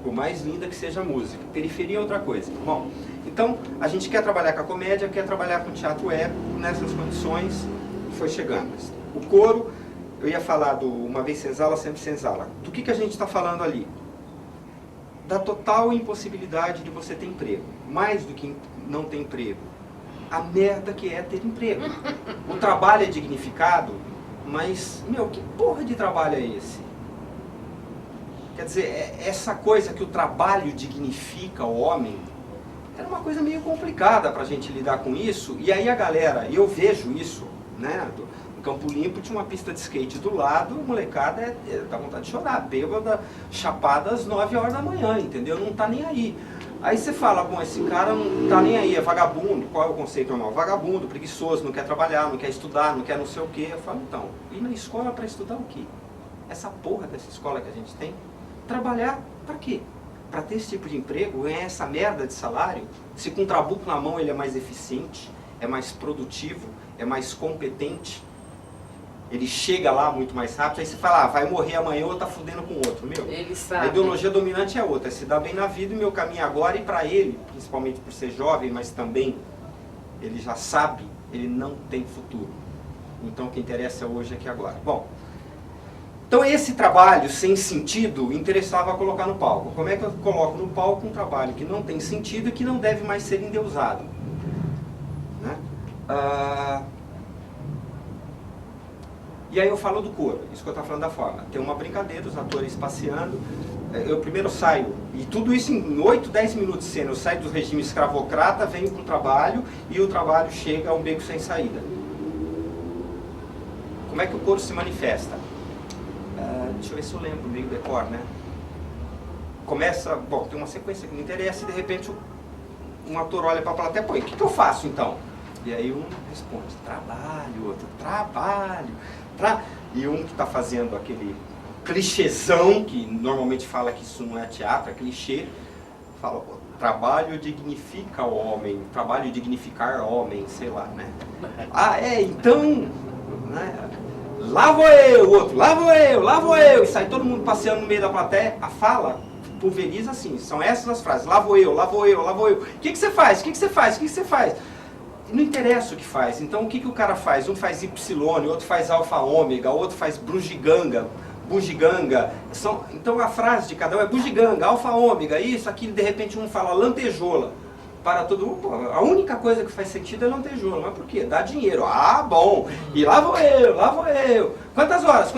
Por mais linda que seja a música. Periferia é outra coisa. Bom, então a gente quer trabalhar com a comédia, quer trabalhar com o teatro épico nessas condições e foi chegando. O coro, eu ia falar do Uma Vez Senzala, Sempre Senzala. Do que a gente está falando ali? Da total impossibilidade de você ter emprego. Mais do que não ter emprego. A merda que é ter emprego. O trabalho é dignificado, mas, que porra de trabalho é esse? Quer dizer, essa coisa que o trabalho dignifica o homem, era uma coisa meio complicada pra gente lidar com isso. E aí a galera, e eu vejo isso, né? No Campo Limpo tinha uma pista de skate do lado, a molecada dá vontade de chorar, bêbada, chapada às 9 horas da manhã, entendeu? Não tá nem aí. Aí você fala, bom, esse cara não tá nem aí, é vagabundo. Qual é o conceito normal? Vagabundo, preguiçoso, não quer trabalhar, não quer estudar, não quer não sei o quê. Eu falo, então, ir na escola para estudar o quê? Essa porra dessa escola que a gente tem? Trabalhar para quê? Para ter esse tipo de emprego, ganhar essa merda de salário? Se com um trabuco na mão ele é mais eficiente, é mais produtivo, é mais competente, ele chega lá muito mais rápido, aí você fala, vai morrer amanhã ou tá fudendo com outro, Ele sabe. A ideologia dominante é outra, é se dar bem na vida, e meu caminho agora, e para ele, principalmente por ser jovem, mas também, ele já sabe, ele não tem futuro. Então o que interessa hoje é aqui agora. Bom, então esse trabalho sem sentido interessava colocar no palco. Como é que eu coloco no palco um trabalho que não tem sentido e que não deve mais ser endeusado? Né? E aí eu falo do coro, isso que eu estava falando da forma. Tem uma brincadeira, os atores passeando, eu primeiro saio, e tudo isso em 8, 10 minutos de cena, eu saio do regime escravocrata, venho para o trabalho, e o trabalho chega a um beco sem saída. Como é que o coro se manifesta? Deixa eu ver se eu lembro, meio decor, né? Começa, bom, tem uma sequência que me interessa e de repente um ator olha para a plateia, pô, o que eu faço então? E aí um responde, trabalho, outro, trabalho, e um que está fazendo aquele clichêzão, que normalmente fala que isso não é teatro, é clichê, fala, pô, trabalho dignifica o homem, trabalho dignificar homem, sei lá, né? Então, né? Lá vou eu, o outro, lá vou eu, e sai todo mundo passeando no meio da plateia, a fala pulveriza assim, são essas as frases, lá vou eu, lá vou eu, lá vou eu. O que você faz? O que você faz? O que você faz? Não interessa o que faz, então o que o cara faz? Um faz Y, outro faz alfa ômega, outro faz bugiganga. Então a frase de cada um é bugiganga, alfa ômega, isso, aquilo, de repente um fala lantejola. Para todo mundo, a única coisa que faz sentido é lantejola, mas por quê? Dá dinheiro, bom, e lá vou eu. Quantas horas?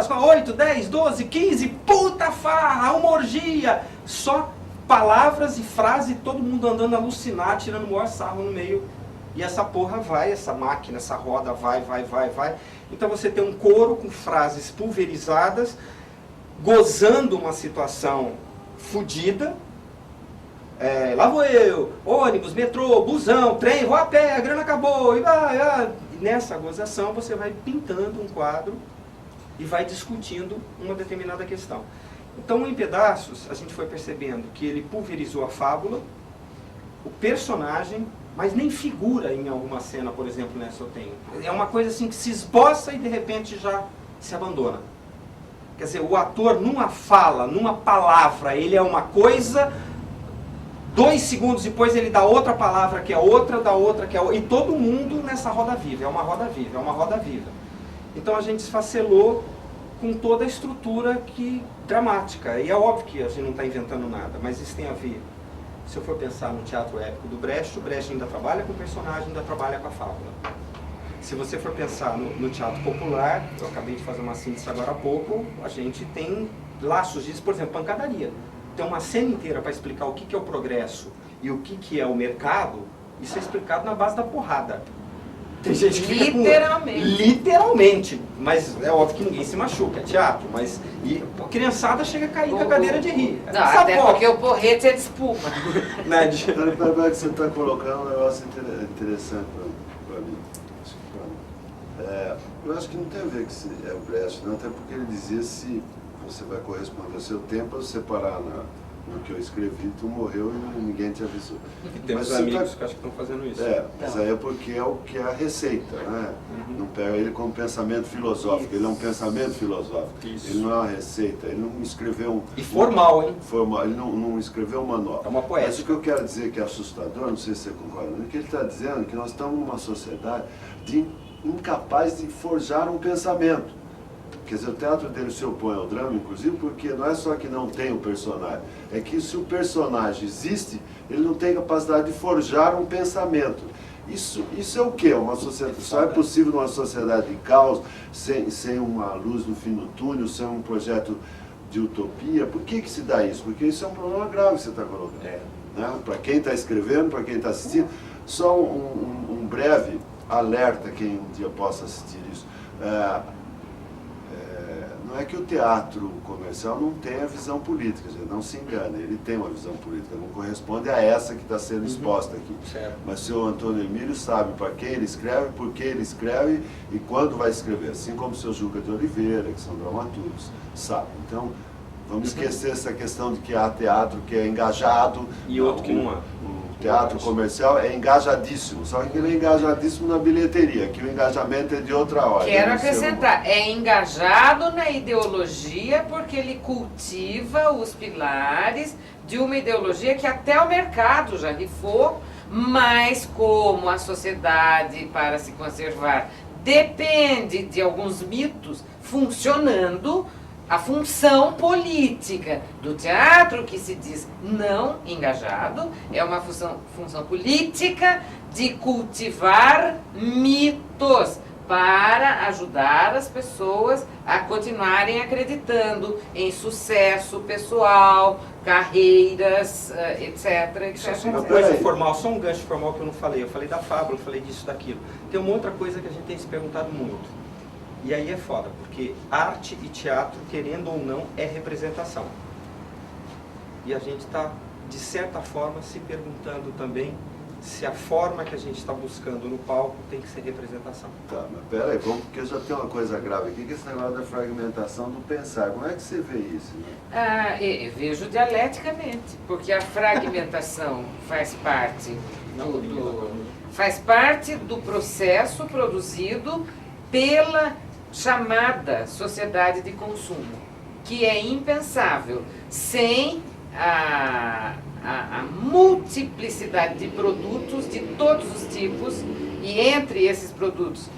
8, 10, 12, 15, puta farra, uma orgia. Só palavras e frases, todo mundo andando alucinado, tirando o maior sarro no meio. E essa porra vai, essa máquina, essa roda vai. Então você tem um coro com frases pulverizadas, gozando uma situação fodida. Lá vou eu, ônibus, metrô, busão, trem, vou a pé, a grana acabou, e vai. E nessa gozação você vai pintando um quadro e vai discutindo uma determinada questão. Então, em pedaços, a gente foi percebendo que ele pulverizou a fábula, o personagem, mas nem figura em alguma cena, por exemplo, nessa eu tenho. É uma coisa assim que se esboça e de repente já se abandona. Quer dizer, o ator numa fala, numa palavra, ele é uma coisa, 2 segundos depois ele dá outra palavra que é outra, dá outra que é outra, e todo mundo nessa roda viva, é uma roda viva. Então a gente esfacelou com toda a estrutura dramática, e é óbvio que a gente não está inventando nada, mas isso tem a ver. Se eu for pensar no teatro épico do Brecht, o Brecht ainda trabalha com o personagem, ainda trabalha com a fábula. Se você for pensar no teatro popular, eu acabei de fazer uma síntese agora há pouco, a gente tem laços disso, por exemplo, pancadaria. Tem uma cena inteira para explicar o que é o progresso e o que é o mercado, isso é explicado na base da porrada. Tem gente que literalmente, mas é óbvio que ninguém se machuca, é teatro, mas a criançada chega a cair com a cadeira de rir. Não, até porque o porrete é de espuma. Né? Então, você está colocando um negócio interessante para mim. Eu acho que não tem a ver com o Brecht, não, até porque ele dizia se você vai corresponder ao seu tempo, você parar no que eu escrevi, tu morreu e ninguém te avisou. E temos amigos que acho que estão fazendo isso. Mas aí é porque é o que é a receita, né? Não pega ele como pensamento filosófico, ele é um pensamento filosófico. Ele não é uma receita, ele não escreveu E formal, hein? Formal, ele não escreveu um manual. É uma poética. Mas o que eu quero dizer que é assustador, não sei se você concorda, é que ele está dizendo que nós estamos numa sociedade incapaz de forjar um pensamento. Quer dizer, o teatro dele se opõe ao drama, inclusive, porque não é só que não tem o personagem, é que se o personagem existe, ele não tem capacidade de forjar um pensamento. Isso é o quê? Uma sociedade, só é possível numa sociedade de caos, sem uma luz no fim do túnel, sem um projeto de utopia. Por que se dá isso? Porque isso é um problema grave que você está colocando. Né? Para quem está escrevendo, para quem está assistindo, só um breve alerta quem um dia possa assistir isso. Não é que o teatro comercial não tenha visão política, gente, não se engane, ele tem uma visão política, não corresponde a essa que está sendo exposta aqui. Certo. Mas o seu Antônio Emílio sabe para quem ele escreve, por que ele escreve e quando vai escrever, assim como o seu Juca de Oliveira, que são dramaturgos, sabe. Então, vamos esquecer essa questão de que há teatro que é engajado e outro que não há. O teatro comercial é engajadíssimo, só que ele é engajadíssimo na bilheteria, que o engajamento é de outra ordem. Quero acrescentar, é engajado na ideologia porque ele cultiva os pilares de uma ideologia que até o mercado já rifou, mas como a sociedade, para se conservar, depende de alguns mitos funcionando, a função política do teatro, que se diz não engajado, é uma função política de cultivar mitos para ajudar as pessoas a continuarem acreditando em sucesso pessoal, carreiras, etc. Só uma coisa formal, só um gancho formal que eu não falei. Eu falei da fábula, eu falei disso, daquilo. Tem uma outra coisa que a gente tem se perguntado muito. E aí é foda, porque arte e teatro, querendo ou não, é representação. E a gente está, de certa forma, se perguntando também se a forma que a gente está buscando no palco tem que ser representação. Tá, mas peraí, vamos, porque já tem uma coisa grave aqui, que é esse negócio da fragmentação do pensar. Como é que você vê isso? Né? Eu vejo dialeticamente, porque a fragmentação faz parte faz parte do processo produzido pela chamada sociedade de consumo, que é impensável sem a multiplicidade de produtos de todos os tipos, e entre esses produtos,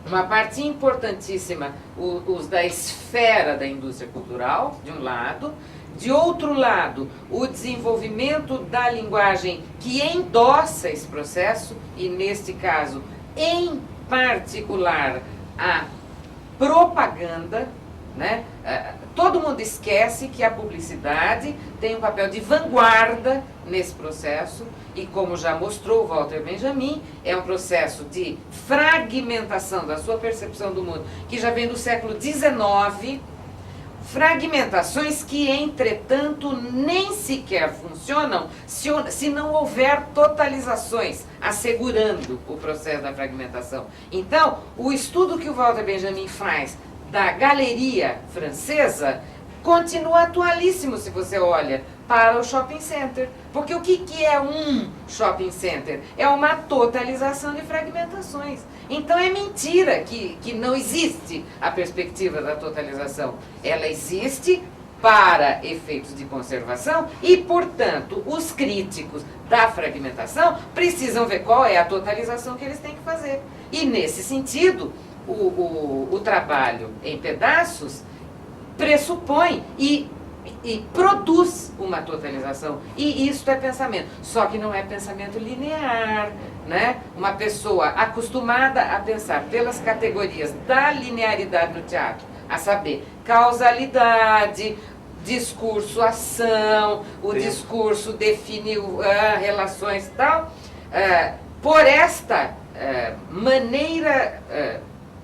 uma parte importantíssima, os da esfera da indústria cultural, de um lado. De outro lado, o desenvolvimento da linguagem que endossa esse processo, e neste caso, em particular, a propaganda, né? Todo mundo esquece que a publicidade tem um papel de vanguarda nesse processo, e como já mostrou o Walter Benjamin, é um processo de fragmentação da sua percepção do mundo, que já vem do século XIX, fragmentações que, entretanto, nem sequer funcionam se não houver totalizações, assegurando o processo da fragmentação. Então, o estudo que o Walter Benjamin faz da galeria francesa continua atualíssimo se você olha para o shopping center. Porque o que é um shopping center? É uma totalização de fragmentações. Então é mentira que não existe a perspectiva da totalização. Ela existe para efeitos de conservação e, portanto, os críticos da fragmentação precisam ver qual é a totalização que eles têm que fazer. E, nesse sentido, o trabalho em pedaços pressupõe e produz uma totalização. E isto é pensamento. Só que não é pensamento linear, né? Uma pessoa acostumada a pensar pelas categorias da linearidade no teatro, a saber, causalidade, discurso, ação, o discurso define relações e tal, por esta maneira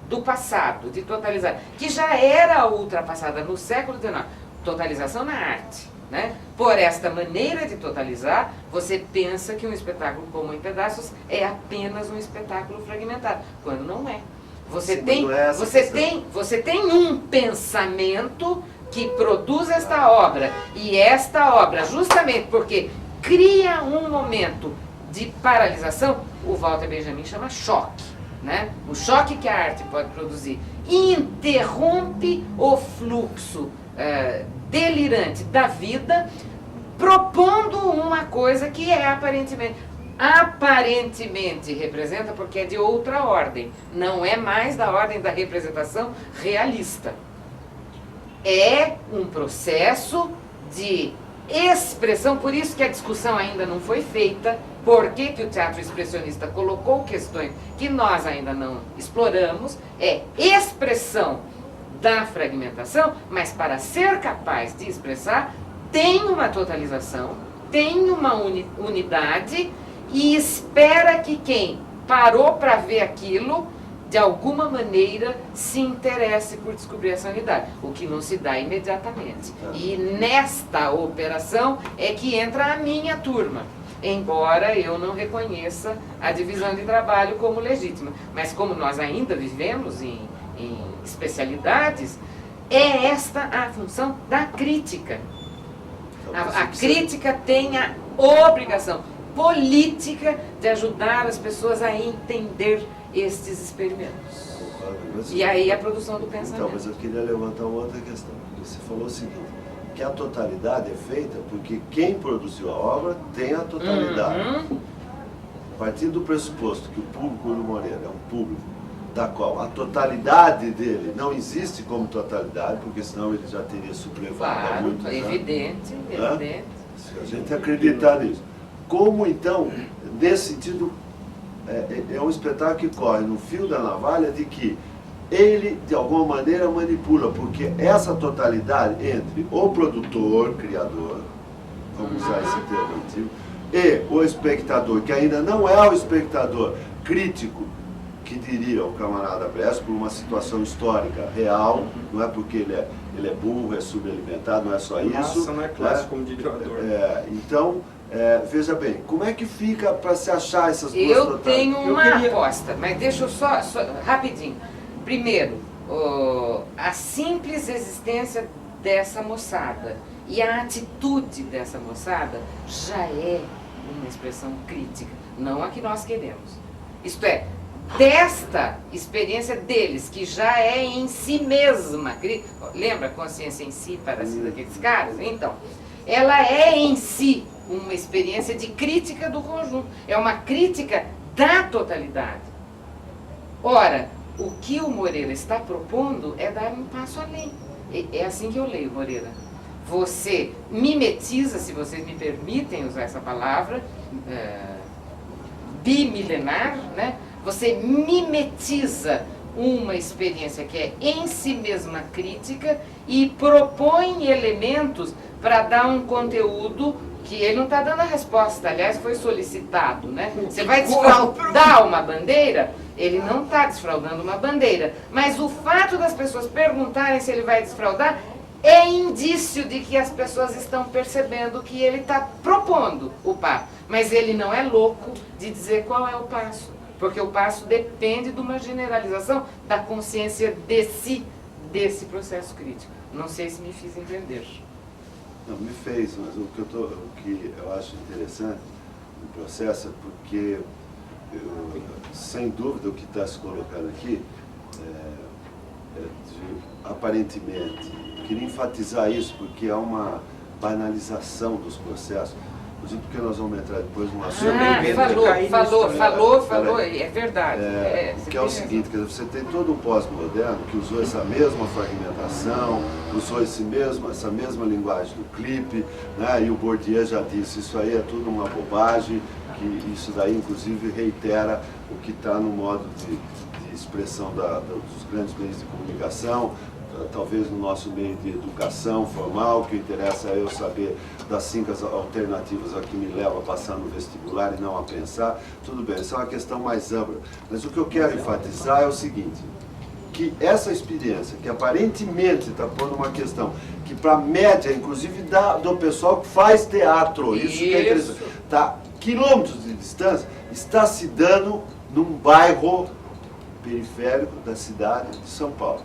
do passado, de totalizar, que já era ultrapassada no século XIX, totalização na arte, né? Por esta maneira de totalizar, você pensa que um espetáculo como Em Pedaços é apenas um espetáculo fragmentado, quando não é. Você tem um pensamento que produz esta obra, e esta obra, justamente porque cria um momento de paralisação, o Walter Benjamin chama choque, né? O choque que a arte pode produzir interrompe o fluxo delirante da vida, propondo uma coisa que é aparentemente representa, porque é de outra ordem, não é mais da ordem da representação realista. É um processo de expressão, por isso que a discussão ainda não foi feita, por que o teatro expressionista colocou questões que nós ainda não exploramos, é expressão da fragmentação, mas para ser capaz de expressar, tem uma totalização, tem uma unidade, e espera que quem parou para ver aquilo, de alguma maneira, se interesse por descobrir essa unidade, o que não se dá imediatamente. E nesta operação é que entra a minha turma, embora eu não reconheça a divisão de trabalho como legítima. Mas como nós ainda vivemos em especialidades, é esta a função da crítica. A crítica tem a obrigação política de ajudar as pessoas a entender estes experimentos. E aí a produção do pensamento. Então, mas eu queria levantar uma outra questão. Você falou o seguinte, que a totalidade é feita porque quem produziu a obra tem a totalidade. A partir do pressuposto que o público do Moreira é um público da qual a totalidade dele não existe como totalidade, porque senão ele já teria sublevado há muitos anos. Evidente. Se a gente acreditar nisso. Como então, nesse sentido, é um espetáculo que corre no fio da navalha de que ele, de alguma maneira, manipula, porque essa totalidade entre o produtor, criador, vamos usar esse termo antigo, e o espectador, que ainda não é o espectador crítico que diria o camarada Bresco, por uma situação histórica real, não é porque ele é burro, é subalimentado, não é só isso. Massa não é classe, como diria o autor. Então, veja bem, como é que fica para se achar essas duas Eu totais? tenho uma aposta, mas deixa eu só rapidinho. Primeiro, a simples existência dessa moçada e a atitude dessa moçada já é uma expressão crítica, não a que nós queremos. Isto é, desta experiência deles, que já é em si mesma, lembra a consciência em si para si daqueles caras? Então, ela é em si uma experiência de crítica do conjunto, é uma crítica da totalidade. Ora, o que o Moreira está propondo é dar um passo além. É assim que eu leio, Moreira. Você mimetiza, se vocês me permitem usar essa palavra, bimilenar, né? Você mimetiza uma experiência que é em si mesma crítica e propõe elementos para dar um conteúdo que ele não está dando a resposta, aliás foi solicitado, né? Você vai desfraudar uma bandeira? Ele não está desfraudando uma bandeira, mas o fato das pessoas perguntarem se ele vai desfraudar é indício de que as pessoas estão percebendo que ele está propondo o passo, mas ele não é louco de dizer qual é o passo, porque o passo depende de uma generalização da consciência de si, desse processo crítico. Não sei se me fiz entender. Não, me fez, mas o que eu acho interessante no processo é porque, sem dúvida, o que está se colocando aqui, aparentemente, eu queria enfatizar isso porque há uma banalização dos processos, inclusive porque nós vamos entrar depois num assunto. Falou, é verdade. Que é o seguinte, quer dizer, você tem todo um pós-moderno que usou essa mesma fragmentação, usou essa mesma linguagem do clipe, né? E o Bourdieu já disse, isso aí é tudo uma bobagem, que isso daí inclusive reitera o que está no modo de expressão dos grandes meios de comunicação, talvez no nosso meio de educação formal, que interessa é eu saber das 5 alternativas a que me leva a passar no vestibular e não a pensar. Tudo bem, essa é uma questão mais ampla. Mas o que eu quero enfatizar é o seguinte, que essa experiência, que aparentemente está pondo uma questão, que para a média, inclusive do pessoal que faz teatro, isso que é interessante, está quilômetros de distância, está se dando num bairro periférico da cidade de São Paulo.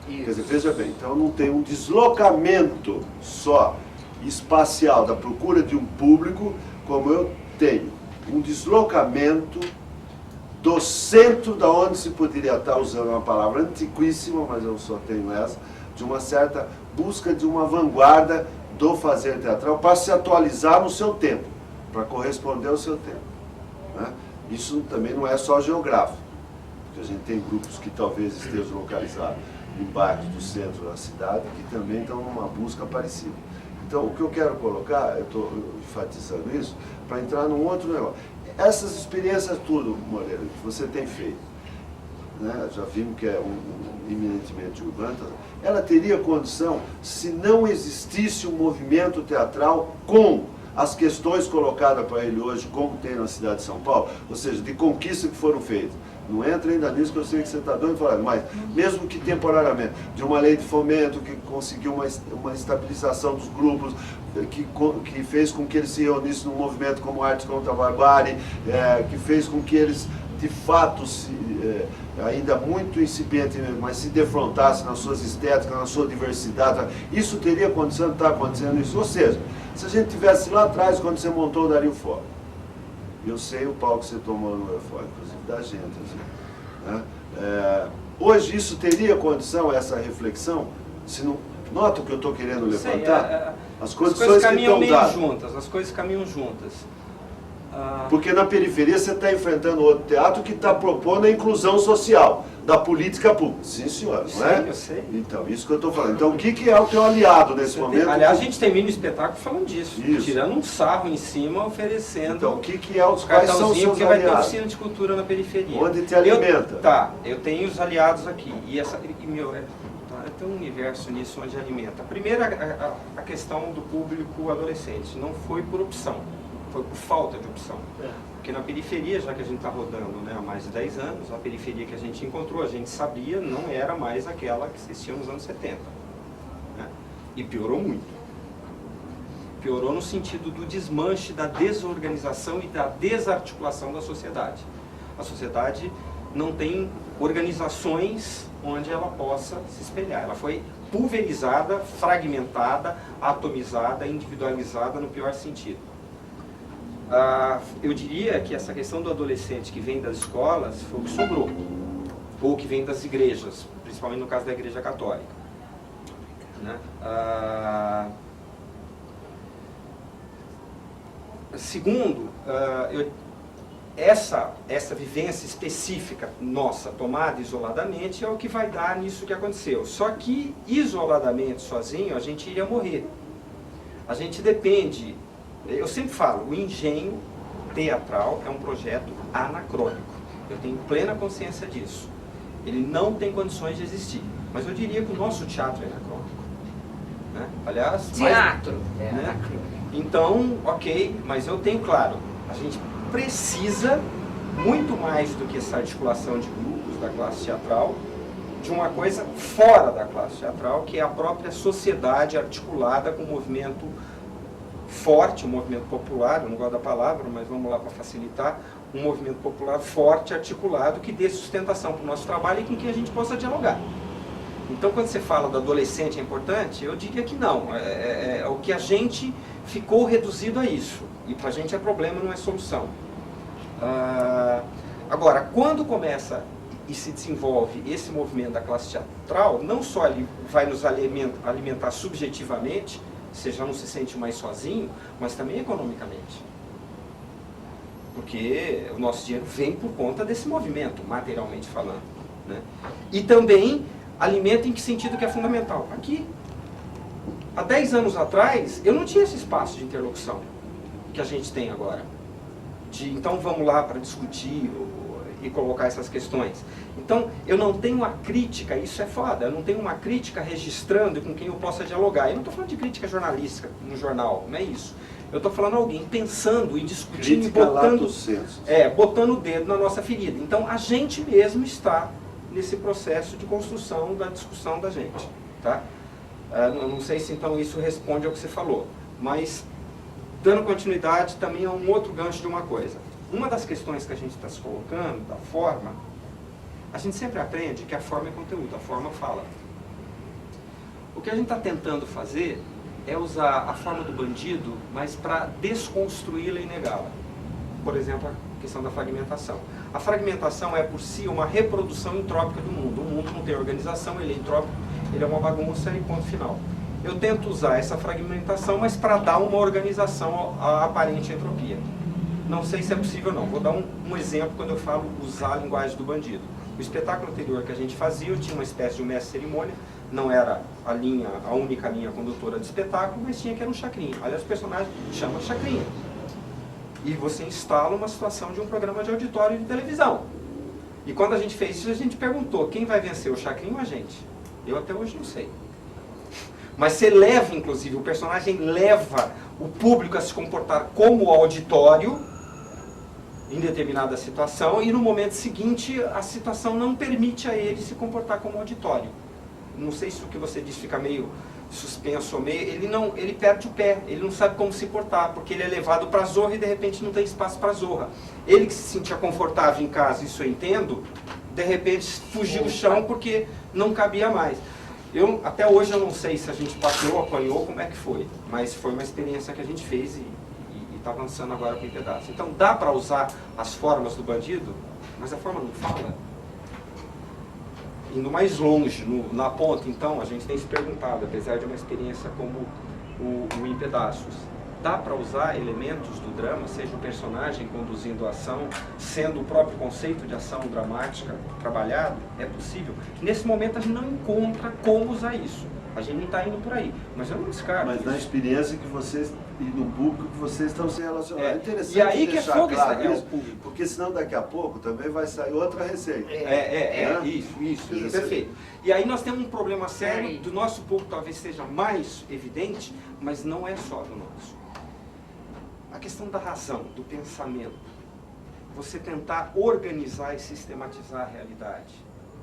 Quer dizer, veja bem, então não tem um deslocamento só espacial da procura de um público, como eu tenho um deslocamento do centro da onde se poderia estar usando uma palavra antiquíssima, mas eu só tenho essa, de uma certa busca de uma vanguarda do fazer teatral para se atualizar no seu tempo, para corresponder ao seu tempo, né? Isso também não é só geográfico, porque a gente tem grupos que talvez estejam localizados em bairros do centro da cidade que também estão numa busca parecida. Então, o que eu quero colocar, eu estou enfatizando isso, para entrar num outro negócio. Essas experiências tudo, Moreira, que você tem feito, né, já vimos que é eminentemente urbana, ela teria condição se não existisse um movimento teatral com as questões colocadas para ele hoje, como tem na cidade de São Paulo, ou seja, de conquistas que foram feitas. Não entra ainda nisso, que eu sei que você está doido falando, mas mesmo que temporariamente, de uma lei de fomento que conseguiu uma estabilização dos grupos, que fez com que eles se reunissem num movimento como Artes contra a Barbárie, que fez com que eles, de fato, ainda muito incipiente, mas se defrontassem nas suas estéticas, na sua diversidade. Isso teria condição de estar acontecendo isso. Ou seja, se a gente tivesse lá atrás, quando você montou o Dario Fo, eu sei o pau que você tomou no Eurofó, inclusive da gente. Assim, né? Hoje isso teria condição, essa reflexão? Se não, nota o que eu estou querendo levantar? As condições que estão dadas. As coisas caminham juntas. Porque na periferia você está enfrentando outro teatro que está propondo a inclusão social da política pública. Sim, senhora, não é? Eu sei. Então, isso que eu estou falando. Então, o que é o teu aliado nesse momento? Aliás, a gente termina o espetáculo falando disso. Isso. Tirando um sarro em cima, oferecendo... Então, o que é os quais são os seus porque vai ter aliados? oficina de cultura na periferia. Onde te alimenta? Eu tenho os aliados aqui. E tem um universo nisso onde alimenta. Primeiro, a questão do público adolescente. Não foi por opção. foi por falta de opção. Porque na periferia, já que a gente está rodando, né, há mais de 10 anos, a periferia que a gente encontrou, a gente sabia, não era mais aquela que existia nos anos 70. Né? E piorou muito. Piorou no sentido do desmanche, da desorganização e da desarticulação da sociedade. A sociedade não tem organizações onde ela possa se espelhar. Ela foi pulverizada, fragmentada, atomizada, individualizada no pior sentido. Eu diria que essa questão do adolescente que vem das escolas foi o que sobrou, ou que vem das igrejas, principalmente no caso da Igreja Católica. Né? Segundo, essa vivência específica nossa, tomada isoladamente, é o que vai dar nisso que aconteceu. Só que, isoladamente, sozinho, a gente iria morrer. A gente depende... Eu sempre falo, o engenho teatral é um projeto anacrônico. Eu tenho plena consciência disso. Ele não tem condições de existir. Mas eu diria que o nosso teatro é anacrônico. Né? Aliás... Teatro é anacrônico. Então, ok, mas eu tenho claro, a gente precisa, muito mais do que essa articulação de grupos da classe teatral, de uma coisa fora da classe teatral, que é a própria sociedade articulada com um movimento forte, um movimento popular, eu não gosto da palavra, mas vamos lá para facilitar, um movimento popular forte, articulado, que dê sustentação para o nosso trabalho e com que a gente possa dialogar. Então, quando você fala do adolescente é importante, eu diria que não. O que a gente ficou reduzido a isso. E para a gente é problema, não é solução. Agora, quando começa e se desenvolve esse movimento da classe teatral, não só ele vai nos alimentar subjetivamente, você já não se sente mais sozinho, mas também economicamente. Porque o nosso dinheiro vem por conta desse movimento, materialmente falando. Né? E também alimenta em que sentido que é fundamental? Aqui. Há 10 anos atrás, eu não tinha esse espaço de interlocução que a gente tem agora. Então vamos lá para discutir e colocar essas questões. Então, eu não tenho uma crítica, isso é foda, eu não tenho uma crítica registrando com quem eu possa dialogar. Eu não estou falando de crítica jornalística no jornal, não é isso. Eu estou falando alguém pensando e discutindo e botando o dedo na nossa ferida. Então, a gente mesmo está nesse processo de construção da discussão da gente. Tá? Não sei se então isso responde ao que você falou, mas dando continuidade também a um outro gancho de uma coisa. Uma das questões que a gente está se colocando, da forma, a gente sempre aprende que a forma é conteúdo, a forma fala. O que a gente está tentando fazer é usar a forma do bandido, mas para desconstruí-la e negá-la. Por exemplo, a questão da fragmentação. A fragmentação é por si uma reprodução entrópica do mundo. O mundo não tem organização, ele é entrópico, ele é uma bagunça e ponto final. Eu tento usar essa fragmentação, mas para dar uma organização à aparente entropia. Não sei se é possível ou não. Vou dar um exemplo quando eu falo usar a linguagem do bandido. O espetáculo anterior que a gente fazia, eu tinha uma espécie de um mestre-cerimônia, não era a única linha condutora do espetáculo, mas tinha que era um chacrinha. Aliás, o personagem chama chacrinha. E você instala uma situação de um programa de auditório de televisão. E quando a gente fez isso, a gente perguntou, quem vai vencer, o chacrinha ou a gente? Eu até hoje não sei. Mas você leva, inclusive, o personagem leva o público a se comportar como auditório, em determinada situação, e no momento seguinte a situação não permite a ele se comportar como auditório. Não sei se o que você disse fica meio suspenso ou meio... Ele perde o pé, ele não sabe como se portar, porque ele é levado para a zorra e de repente não tem espaço para a zorra. Ele que se sentia confortável em casa, isso eu entendo, de repente fugiu do chão porque não cabia mais. Até hoje eu não sei se a gente bateu, apanhou, como é que foi, mas foi uma experiência que a gente fez e está avançando agora com o pedaço. Então dá para usar as formas do bandido, mas a forma não fala. Indo mais longe, na ponta, então, a gente tem se perguntado, apesar de uma experiência como o Em Pedaços, dá para usar elementos do drama, seja o personagem conduzindo a ação, sendo o próprio conceito de ação dramática trabalhado? É possível? Nesse momento a gente não encontra como usar isso. A gente não está indo por aí, mas eu não descarto. Mas na experiência que vocês e no público que vocês estão se relacionando. É interessante e aí que deixar fogo claro isso, porque senão daqui a pouco também vai sair outra receita. Isso, perfeito. E aí nós temos um problema sério, do nosso público talvez seja mais evidente, mas não é só do nosso. a questão da razão, do pensamento. Você tentar organizar e sistematizar a realidade.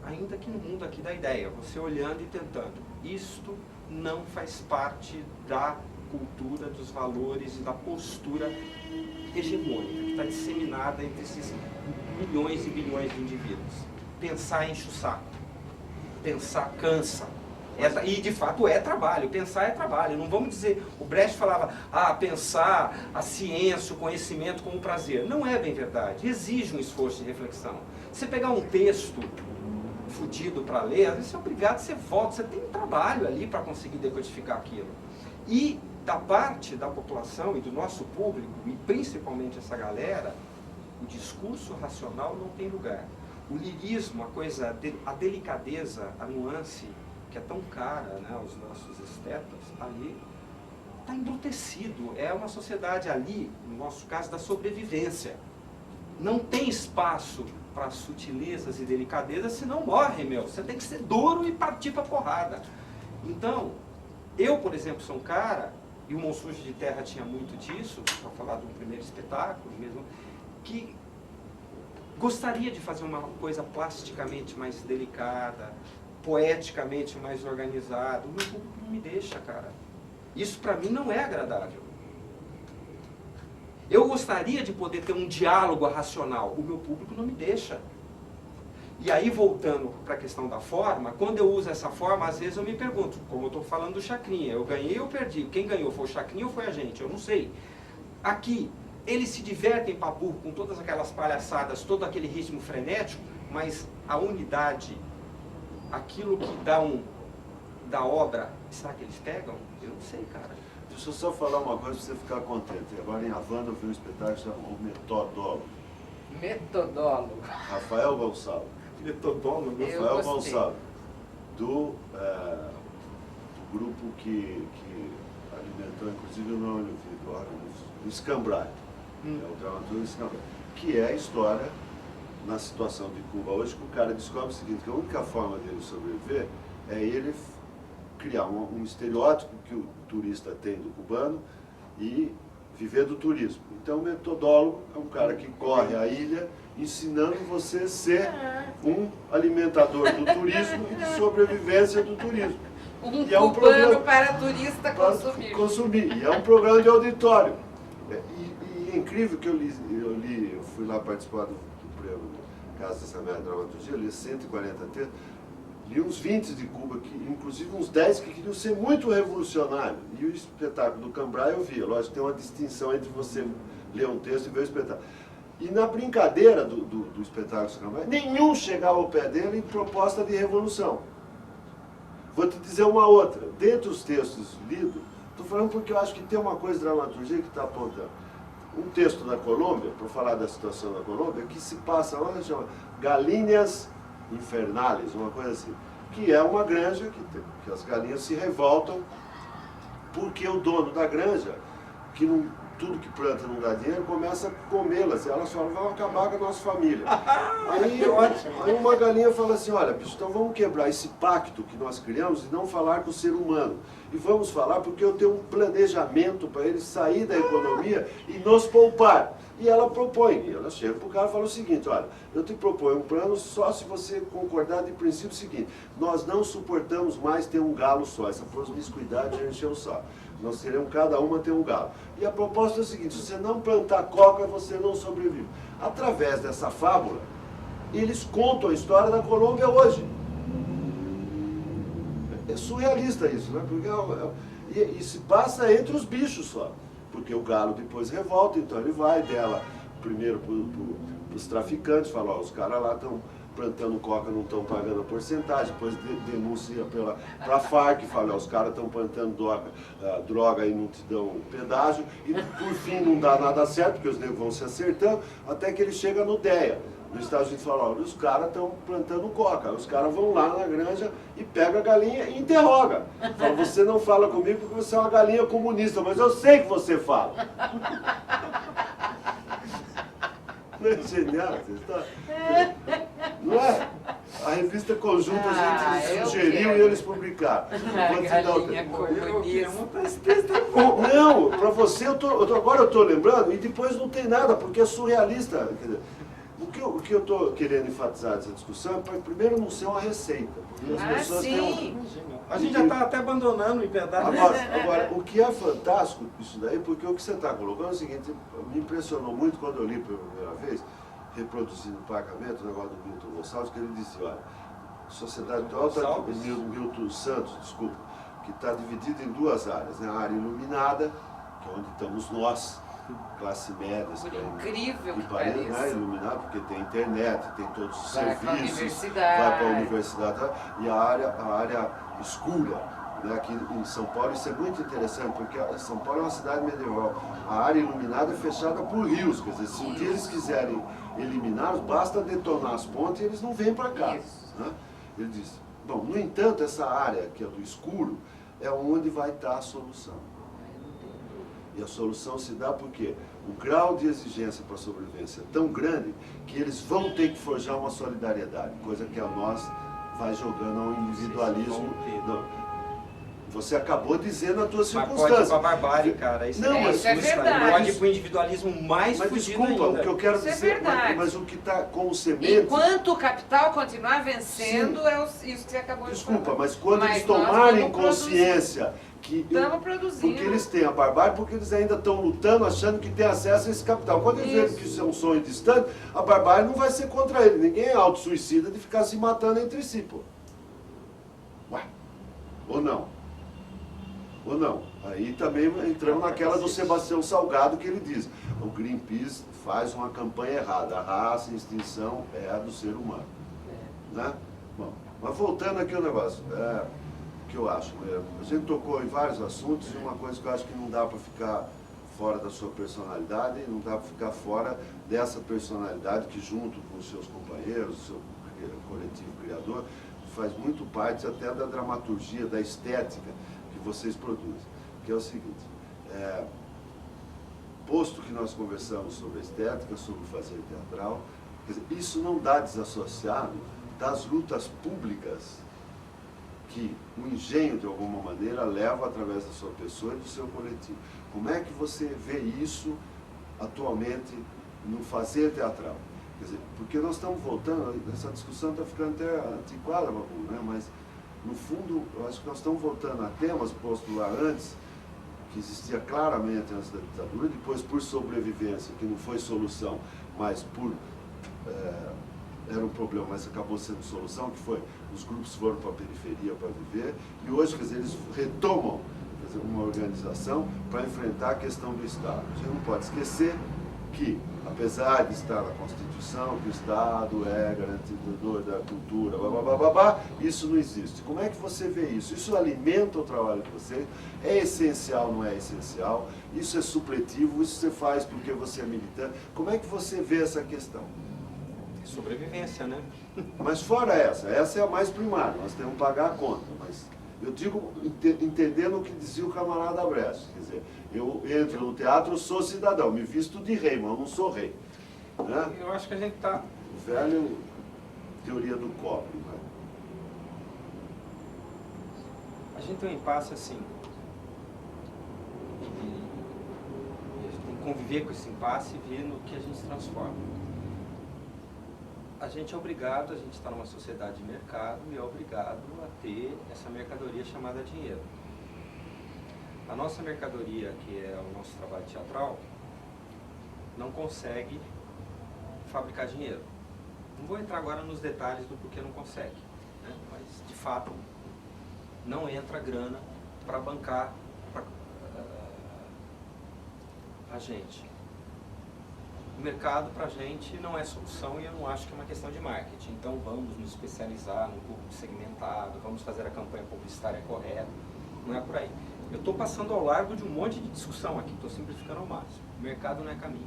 Ainda que no mundo aqui da ideia, você olhando e tentando. Isto não faz parte da cultura, dos valores e da postura hegemônica que está disseminada entre esses milhões e bilhões de indivíduos. Pensar enche o saco. Pensar cansa. E de fato é trabalho, pensar é trabalho. Não vamos dizer, o Brecht falava, pensar a ciência, o conhecimento como prazer. Não é bem verdade, exige um esforço de reflexão. Você pegar um texto fudido para ler, às vezes você é obrigado, você volta, você tem um trabalho ali para conseguir decodificar aquilo. E da parte da população e do nosso público, e principalmente essa galera, o discurso racional não tem lugar. O lirismo, a delicadeza, a nuance, que é tão cara, né, aos nossos estetas, ali está embrutecido. É uma sociedade ali, no nosso caso, da sobrevivência. Não tem espaço para sutilezas e delicadezas, senão morre, meu. Você tem que ser duro e partir para porrada. Então, eu, por exemplo, sou um cara, e o Monstro de Terra tinha muito disso, para falar do primeiro espetáculo mesmo, que gostaria de fazer uma coisa plasticamente mais delicada, poeticamente mais organizado. O meu público não me deixa, cara. Isso para mim não é agradável. Eu gostaria de poder ter um diálogo racional. O meu público não me deixa. E aí, voltando para a questão da forma, quando eu uso essa forma, às vezes eu me pergunto, como eu estou falando do Chacrinha, eu ganhei ou perdi? Quem ganhou foi o Chacrinha ou foi a gente? Eu não sei. Aqui, eles se divertem para burro com todas aquelas palhaçadas, todo aquele ritmo frenético, mas a unidade, aquilo que dá da obra, será que eles pegam? Eu não sei, cara. Deixa eu só falar uma coisa para você ficar contente. Agora em Havana eu vi um espetáculo chamado O Metodólogo. Metodólogo. Rafael Gonçalves. Metodólogo? Rafael Gonçalves. Do grupo que alimentou inclusive o nome do Scambray. É o dramaturgo Scambray. Que é a história, na situação de Cuba hoje, que o cara descobre o seguinte, que a única forma dele sobreviver é ele criar um estereótipo que o turista tem do cubano e viver do turismo. Então o metodólogo é um cara que corre a ilha ensinando você a ser um alimentador do turismo e de sobrevivência do turismo. E é um cubano para turista consumir. E é um programa de auditório. E é incrível que eu fui lá participar do prêmio Casa dessa Média Dramaturgia, eu li 140 textos, li uns 20 de Cuba, inclusive uns 10 que queriam ser muito revolucionários. E o espetáculo do Cambrai eu via. Lógico, tem uma distinção entre você ler um texto e ver o espetáculo. E na brincadeira do espetáculo do Cambrai, nenhum chegava ao pé dele em proposta de revolução. Vou te dizer uma outra. Dentre os textos lidos, estou falando porque eu acho que tem uma coisa de dramaturgia que está apontando. Um texto da Colômbia, para falar da situação da Colômbia, que se passa lá, chama Galinhas Infernales, uma coisa assim, que é uma granja que as galinhas se revoltam porque o dono da granja, que não, tudo que planta não dá dinheiro, começa a comê-las, elas falam, vão acabar com a nossa família. Aí uma galinha fala assim, olha, bicho, então vamos quebrar esse pacto que nós criamos e não falar com o ser humano. E vamos falar porque eu tenho um planejamento para ele sair da economia e nos poupar. E ela propõe, e ela chega para o cara e fala o seguinte, olha, eu te proponho um plano só se você concordar de princípio seguinte, nós não suportamos mais ter um galo só, essa promiscuidade já encheu o saco. Nós teremos cada uma ter um galo. E a proposta é a seguinte, se você não plantar coca, você não sobrevive. Através dessa fábula, eles contam a história da Colômbia hoje. É surrealista isso, né? Porque e se passa entre os bichos só. Porque o galo depois revolta, então ele vai dela primeiro para os traficantes, fala, ó, os caras lá estão plantando coca, não estão pagando a porcentagem, depois denuncia para a Farc, fala, ó, os caras estão plantando droga e não te dão pedágio, e por fim não dá nada certo, porque os negros vão se acertando, até que ele chega no DEA. Nos Estados Unidos fala, ó, os caras estão plantando coca, os caras vão lá na granja e pegam a galinha e interroga. Fala, você não fala comigo porque você é uma galinha comunista, mas eu sei que você fala. Não é genial essa história? Não é? A revista conjunto a gente eu sugeriu quero. e eles publicaram. Vou te dar o Galinha tempo. Eu queria comunista. montar esse texto é bom. Não, para você, agora eu estou lembrando, e depois não tem nada, porque é surrealista. Quer dizer, o que eu estou querendo enfatizar nessa discussão é para, primeiro, não ser uma receita. Porque as pessoas têm Sim. A gente já está até abandonando o pedaço. Agora, o que é fantástico isso daí, porque o que você está colocando é o seguinte, me impressionou muito quando eu li pela primeira vez, reproduzindo o pagamento, o negócio do Milton Gonçalves, que ele dizia, olha, sociedade atual está, Milton Santos, desculpa, que está dividida em duas áreas, né? A área iluminada, que é onde estamos nós, classe média, Por incrível que parece, né? pareça. Iluminado, porque tem internet, tem todos os Vai para a serviços, universidade. vai para a universidade, e a área escura. Né, aqui em São Paulo, isso é muito interessante, porque São Paulo é uma cidade medieval. A área iluminada é fechada por rios, quer dizer, se um dia eles quiserem eliminá-los, basta detonar as pontes e eles não vêm para cá. Né? Ele disse, bom, no entanto, essa área que é do escuro, é onde vai estar a solução. E a solução se dá porque o grau de exigência para a sobrevivência é tão grande que eles vão ter que forjar uma solidariedade, coisa que a nós vai jogando ao individualismo. Você acabou dizendo a tua circunstância. Mas pode ir pra barbárie, cara. Isso Não, é, mas isso é verdade. Pode ir pro individualismo mais Mas fudido desculpa, ainda. o que eu quero Isso é dizer, verdade. mas o que está como semente... Enquanto o capital continuar vencendo, Sim. é isso que você acabou de falar. Desculpa, mas quando Mas eles nós tomarem estamos consciência que... Estamos produzindo. Porque eles têm a barbárie, porque eles ainda estão lutando, achando que têm acesso a esse capital. Quando eles veem que isso é um sonho distante, a barbárie não vai ser contra ele. Ninguém é autossuicida de ficar se matando entre si, pô. Ué, ou não? Ou não? Aí também entramos naquela do Sebastião Salgado que ele diz, o Greenpeace faz uma campanha errada, a raça em extinção é a do ser humano. Né? Bom, mas voltando aqui ao negócio, o que eu acho, a gente tocou em vários assuntos e uma coisa que eu acho que não dá para ficar fora da sua personalidade, não dá para ficar fora dessa personalidade que junto com os seus companheiros, o seu coletivo criador, faz muito parte até da dramaturgia, da estética que vocês produzem, que é o seguinte, posto que nós conversamos sobre a estética, sobre o fazer teatral, quer dizer, isso não dá desassociado das lutas públicas que o engenho, de alguma maneira, leva através da sua pessoa e do seu coletivo. Como é que você vê isso atualmente no fazer teatral? Quer dizer, porque nós estamos voltando, essa discussão está ficando até antiquada, né? Mas no fundo, eu acho que nós estamos voltando a temas postos lá antes, que existia claramente antes da ditadura, depois por sobrevivência, que não foi solução, mas era um problema, mas acabou sendo solução, que foi, os grupos foram para a periferia para viver, e hoje, quer dizer, eles retomam, quer dizer, uma organização para enfrentar a questão do Estado. A gente não pode esquecer que, apesar de estar na Constituição, que o Estado é garantidor da cultura, isso não existe. Como é que você vê isso? Isso alimenta o trabalho de vocês? É essencial, não é essencial? Isso é supletivo? Isso você faz porque você é militante? Como é que você vê essa questão? Sobrevivência, né? Mas fora essa é a mais primária, nós temos que pagar a conta, mas eu digo entendendo o que dizia o camarada Brecht, quer dizer, eu entro no teatro, eu sou cidadão, me visto de rei, mas eu não sou rei. Né? Eu acho que a gente está... Velho teoria do cobre. Né? A gente tem um impasse assim. E a gente tem que conviver com esse impasse e ver no que a gente se transforma. A gente é obrigado, a gente está numa sociedade de mercado e é obrigado a ter essa mercadoria chamada dinheiro. A nossa mercadoria, que é o nosso trabalho teatral, não consegue fabricar dinheiro. Não vou entrar agora nos detalhes do porquê não consegue, né? Mas de fato não entra grana para bancar a gente. O mercado para a gente não é solução e eu não acho que é uma questão de marketing. Então vamos nos especializar no público segmentado, vamos fazer a campanha publicitária correta. Não é por aí. Eu estou passando ao largo de um monte de discussão aqui, estou simplificando ao máximo. O mercado não é caminho.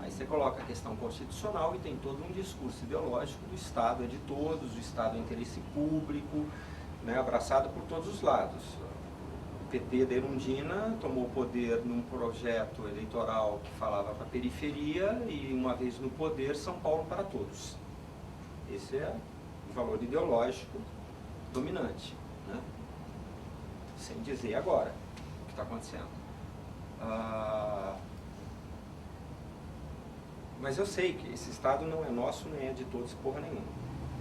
Aí você coloca a questão constitucional e tem todo um discurso ideológico do Estado é de todos, o Estado é interesse público, né, abraçado por todos os lados. O PT da Erundina tomou o poder num projeto eleitoral que falava para a periferia e, uma vez no poder, São Paulo para todos. Esse é valor ideológico dominante, né? Sem dizer agora o que está acontecendo. Mas eu sei que esse Estado não é nosso, nem é de todos, porra nenhuma.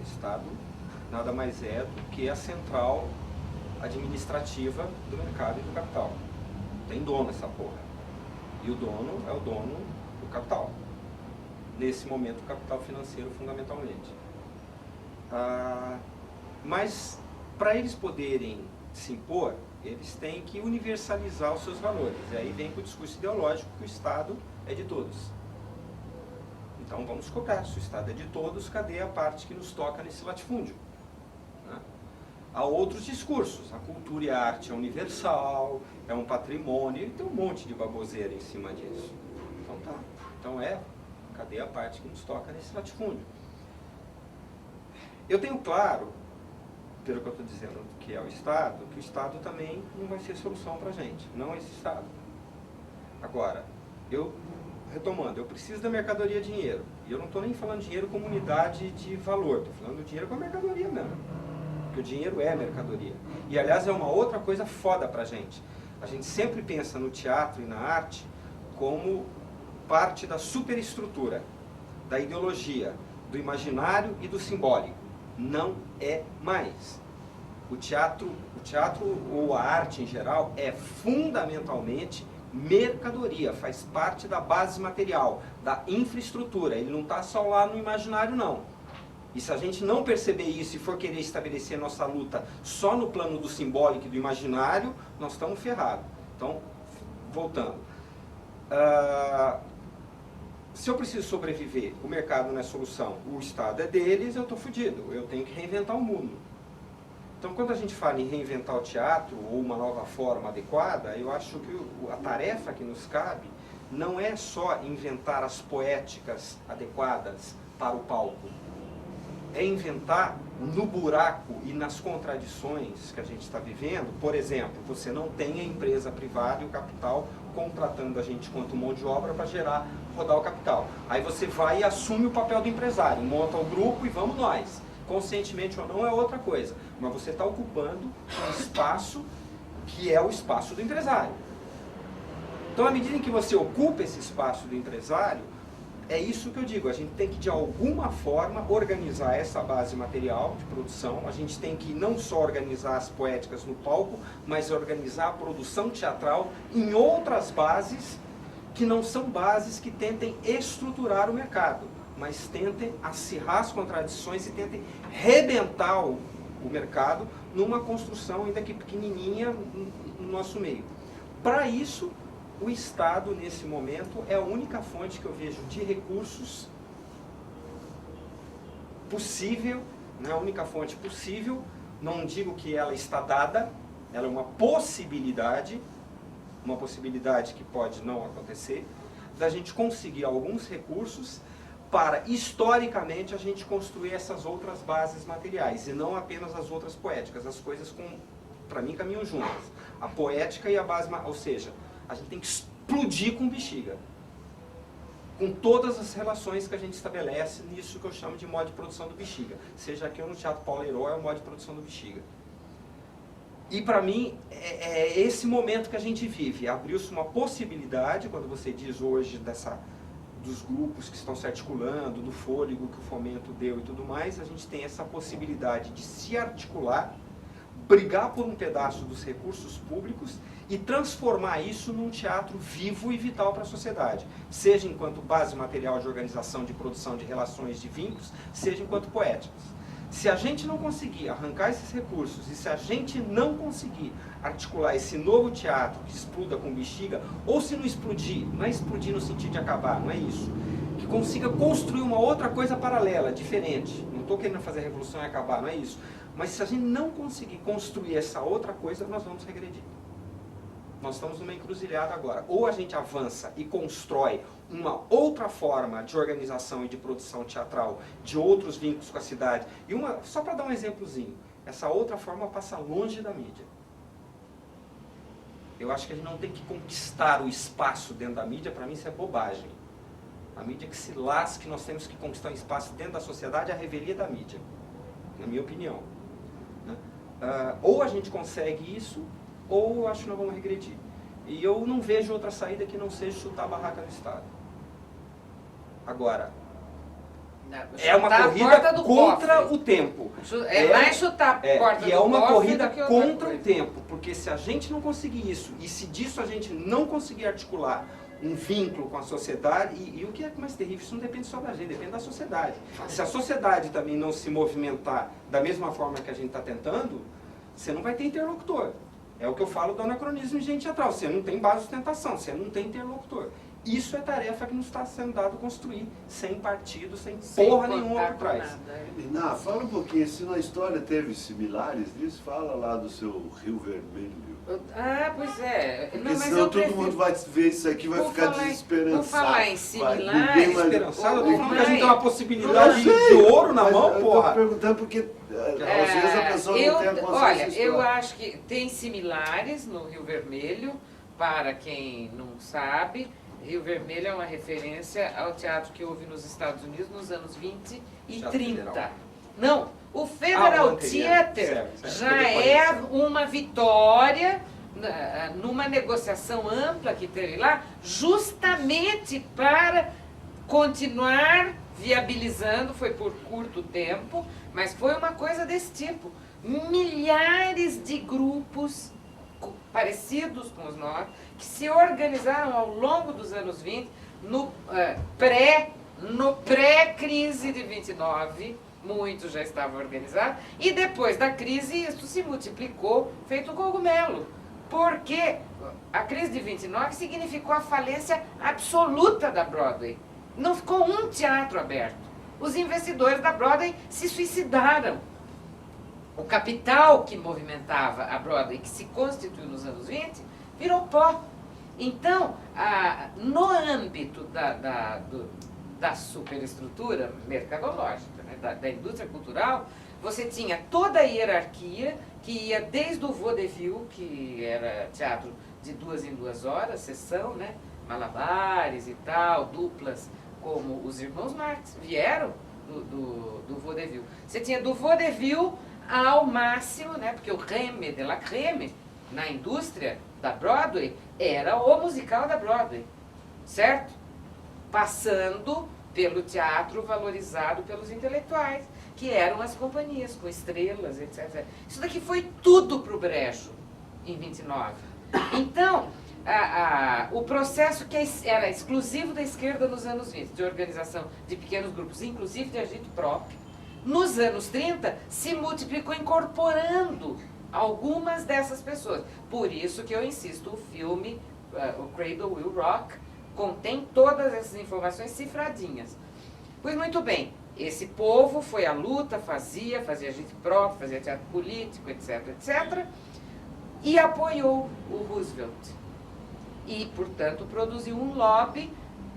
Esse Estado nada mais é do que a central administrativa do mercado e do capital. Tem dono essa porra. E o dono é o dono do capital. Nesse momento, o capital financeiro, fundamentalmente. Mas, para eles poderem se impor, eles têm que universalizar os seus valores. E aí vem com o discurso ideológico que o Estado é de todos. Então vamos cobrar, se o Estado é de todos, cadê a parte que nos toca nesse latifúndio? Né? Há outros discursos, a cultura e a arte é universal, é um patrimônio, e tem um monte de baboseira em cima disso. Então tá, então cadê a parte que nos toca nesse latifúndio? Eu tenho claro, pelo que eu estou dizendo que é o Estado, que o Estado também não vai ser solução para a gente, não esse Estado. Agora, retomando, eu preciso da mercadoria dinheiro. E eu não estou nem falando dinheiro como unidade de valor, estou falando dinheiro como mercadoria mesmo. Porque o dinheiro é mercadoria. E, aliás, é uma outra coisa foda pra gente. A gente sempre pensa no teatro e na arte como parte da superestrutura, da ideologia, do imaginário e do simbólico. Não é mais. O teatro ou a arte em geral é fundamentalmente mercadoria, faz parte da base material, da infraestrutura. Ele não está só lá no imaginário, não. E se a gente não perceber isso e for querer estabelecer nossa luta só no plano do simbólico e do imaginário, nós estamos ferrados. Então, voltando. Se eu preciso sobreviver, o mercado não é solução, o Estado é deles, eu estou fodido. Eu tenho que reinventar o mundo. Então, quando a gente fala em reinventar o teatro ou uma nova forma adequada, eu acho que a tarefa que nos cabe não é só inventar as poéticas adequadas para o palco. É inventar no buraco e nas contradições que a gente está vivendo. Por exemplo, você não tem a empresa privada e o capital contratando a gente quanto mão de obra para rodar o capital. Aí você vai e assume o papel do empresário, monta o grupo e vamos nós. Conscientemente ou não é outra coisa, mas você está ocupando um espaço que é o espaço do empresário. Então, à medida em que você ocupa esse espaço do empresário, é isso que eu digo, a gente tem que de alguma forma organizar essa base material de produção, a gente tem que não só organizar as poéticas no palco, mas organizar a produção teatral em outras bases que não são bases que tentem estruturar o mercado, mas tentem acirrar as contradições e tentem rebentar o mercado numa construção ainda que pequenininha no nosso meio. Para isso, o Estado, nesse momento, é a única fonte que eu vejo de recursos possível, né? A única fonte possível, não digo que ela está dada, ela é uma possibilidade que pode não acontecer, da gente conseguir alguns recursos para, historicamente, a gente construir essas outras bases materiais, e não apenas as outras poéticas. As coisas, para mim, caminham juntas. A poética e a base, ou seja, a gente tem que explodir com Bexiga. Com todas as relações que a gente estabelece nisso que eu chamo de modo de produção do Bexiga. Seja aqui ou no Teatro Paulo Herói, é o modo de produção do Bexiga. E para mim, é esse momento que a gente vive. Abriu-se uma possibilidade, quando você diz hoje dos grupos que estão se articulando, do fôlego que o Fomento deu e tudo mais, a gente tem essa possibilidade de se articular, brigar por um pedaço dos recursos públicos e transformar isso num teatro vivo e vital para a sociedade, seja enquanto base material de organização, de produção, de relações, de vínculos, seja enquanto poéticas. Se a gente não conseguir arrancar esses recursos e se a gente não conseguir articular esse novo teatro que exploda com Bexiga, ou se não explodir, não é explodir no sentido de acabar, não é isso, que consiga construir uma outra coisa paralela, diferente. Não estou querendo fazer a revolução e acabar, não é isso. Mas se a gente não conseguir construir essa outra coisa, nós vamos regredir. Nós estamos numa encruzilhada agora. Ou a gente avança e constrói uma outra forma de organização e de produção teatral, de outros vínculos com a cidade. E só para dar um exemplozinho, essa outra forma passa longe da mídia. Eu acho que a gente não tem que conquistar o espaço dentro da mídia, para mim isso é bobagem. A mídia que se lasque, nós temos que conquistar um espaço dentro da sociedade, é a revelia da mídia. na minha opinião. Né? Ou a gente consegue isso, ou eu acho que nós vamos regredir. E eu não vejo outra saída que não seja chutar a barraca do Estado. Agora, é uma corrida contra o tempo. É mais chutar a porta e do é uma cofre corrida do que outra contra o coisa. tempo, porque se a gente não conseguir isso, e se disso a gente não conseguir articular um vínculo com a sociedade, e o que é mais terrível, isso não depende só da gente, depende da sociedade. Se a sociedade também não se movimentar da mesma forma que a gente está tentando, você não vai ter interlocutor. É o que eu falo do anacronismo em gente teatral, você não tem base de sustentação, você não tem interlocutor. Isso é tarefa que nos está sendo dado construir, sem partido, sem porra nenhuma por trás. Iná, fala um pouquinho, se na história teve similares disso, fala lá do seu Rio Vermelho. Ah, pois é. Porque Não, mas senão eu todo prefiro... mundo vai ver isso aqui e vai Vou ficar falar em- desesperançado. vou falar em Vai, similares, ninguém mais- Esperançado, eu tô Ô, falando que a gente tem Maia, uma possibilidade Eu de sei, ouro na mas mão, eu porra. tô perguntando porque às vezes a pessoa não tem a consciência Olha, eu histórica. acho que tem similares no Rio Vermelho, para quem não sabe. Rio Vermelho é uma referência ao teatro que houve nos Estados Unidos nos anos 20 e Teatro 30. Federal. Não, o Federal o anterior. Theater Certo, certo. já é uma vitória numa negociação ampla que teve lá, justamente para continuar viabilizando, foi por curto tempo, mas foi uma coisa desse tipo. Milhares de grupos parecidos com os nossos, que se organizaram ao longo dos anos 20, no pré-crise de 29, muitos já estavam organizados, e depois da crise isso se multiplicou, feito cogumelo. Porque a crise de 29 significou a falência absoluta da Broadway. Não ficou um teatro aberto. Os investidores da Broadway se suicidaram. O capital que movimentava a Broadway, que se constituiu nos anos 20, virou pó. Então, no âmbito da superestrutura mercadológica, né, da indústria cultural, você tinha toda a hierarquia que ia desde o vaudeville, que era teatro de 2 em 2 horas, sessão, né, malabares e tal, duplas, como os irmãos Marx vieram do vaudeville. Você tinha do vaudeville ao máximo, né, porque o creme de la creme na indústria da Broadway era o musical da Broadway, certo? Passando pelo teatro valorizado pelos intelectuais, que eram as companhias com estrelas, etc. Isso daqui foi tudo para o brejo em 29. Então, o processo que era exclusivo da esquerda nos anos 20, de organização de pequenos grupos, inclusive de agito próprio, nos anos 30 se multiplicou incorporando algumas dessas pessoas. Por isso que eu insisto, o filme, o Cradle Will Rock, contém todas essas informações cifradinhas. Pois muito bem, esse povo foi à luta, fazia agito próprio, fazia teatro político, etc, etc, e apoiou o Roosevelt. E, portanto, produziu um lobby,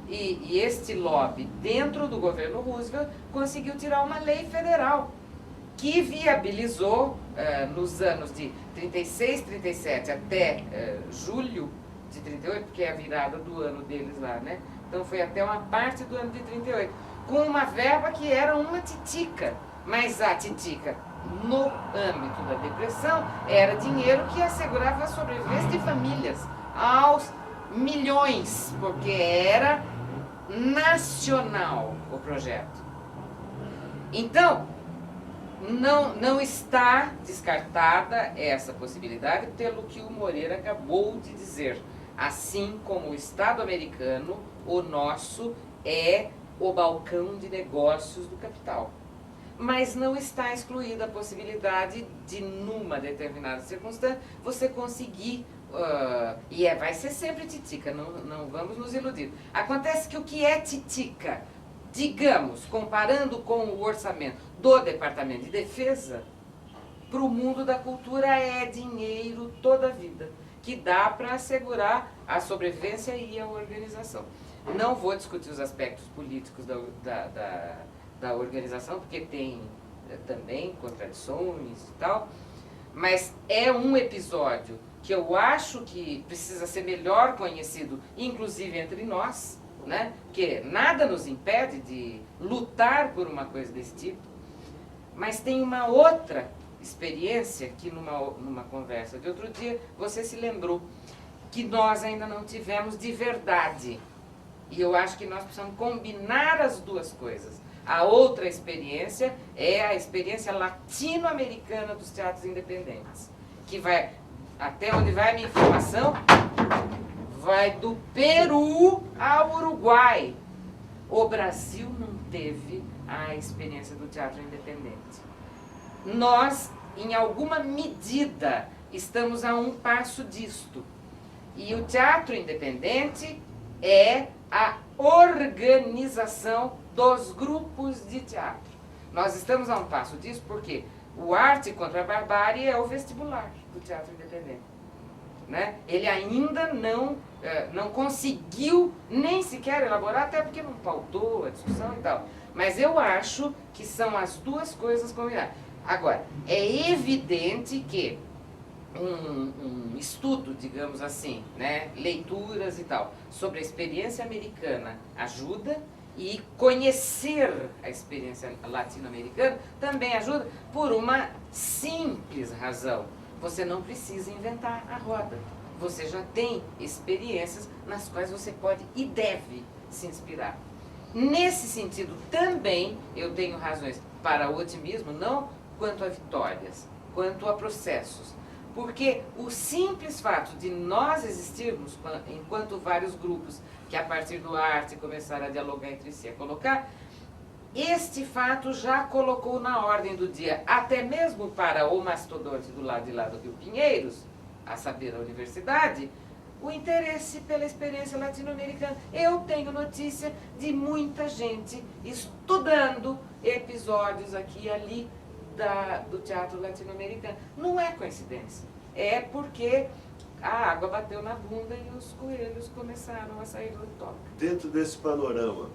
e este lobby, dentro do governo Roosevelt, conseguiu tirar uma lei federal que viabilizou, nos anos de 36, 37 até julho de 38, porque é a virada do ano deles lá, né? Então foi até uma parte do ano de 38, com uma verba que era uma titica, mas a titica, no âmbito da depressão, era dinheiro que assegurava a sobrevivência de famílias aos milhões, porque era nacional o projeto. Então, não está descartada essa possibilidade pelo que o Moreira acabou de dizer. Assim como o Estado americano, o nosso é o balcão de negócios do capital. Mas não está excluída a possibilidade de, numa determinada circunstância, você conseguir, vai ser sempre titica, não vamos nos iludir. Acontece que o que é titica, digamos, comparando com o orçamento do Departamento de Defesa, para o mundo da cultura é dinheiro toda a vida, que dá para assegurar a sobrevivência e a organização. Não vou discutir os aspectos políticos da organização, porque tem também contradições e tal, mas é um episódio que eu acho que precisa ser melhor conhecido, inclusive entre nós, né? Porque nada nos impede de lutar por uma coisa desse tipo, Mas tem uma outra experiência que numa conversa de outro dia, você se lembrou que nós ainda não tivemos de verdade. E eu acho que nós precisamos combinar as duas coisas. A outra experiência é a experiência latino-americana dos teatros independentes, que vai, até onde vai a minha informação, vai do Peru ao Uruguai. O Brasil não teve a experiência do teatro independente. Nós, em alguma medida, estamos a um passo disto. E o teatro independente é a organização dos grupos de teatro. Nós estamos a um passo disso porque o Arte contra a Barbárie é o vestibular do teatro independente. Né? Ele ainda não conseguiu nem sequer elaborar, até porque não pautou a discussão e tal. Mas eu acho que são as duas coisas combinadas. Agora, é evidente que um estudo, digamos assim, né, leituras e tal, sobre a experiência americana ajuda, e conhecer a experiência latino-americana também ajuda por uma simples razão. Você não precisa inventar a roda. Você já tem experiências nas quais você pode e deve se inspirar. Nesse sentido, também eu tenho razões para o otimismo, não quanto a vitórias, quanto a processos. Porque o simples fato de nós existirmos, enquanto vários grupos que a partir do arte começaram a dialogar entre si, a colocar, este fato já colocou na ordem do dia, até mesmo para o mastodonte do lado de lá do Rio Pinheiros, a saber, a universidade, o interesse pela experiência latino-americana. Eu tenho notícia de muita gente estudando episódios aqui e ali do teatro latino-americano. Não é coincidência, é porque a água bateu na bunda e os coelhos começaram a sair do toque. Dentro desse panorama,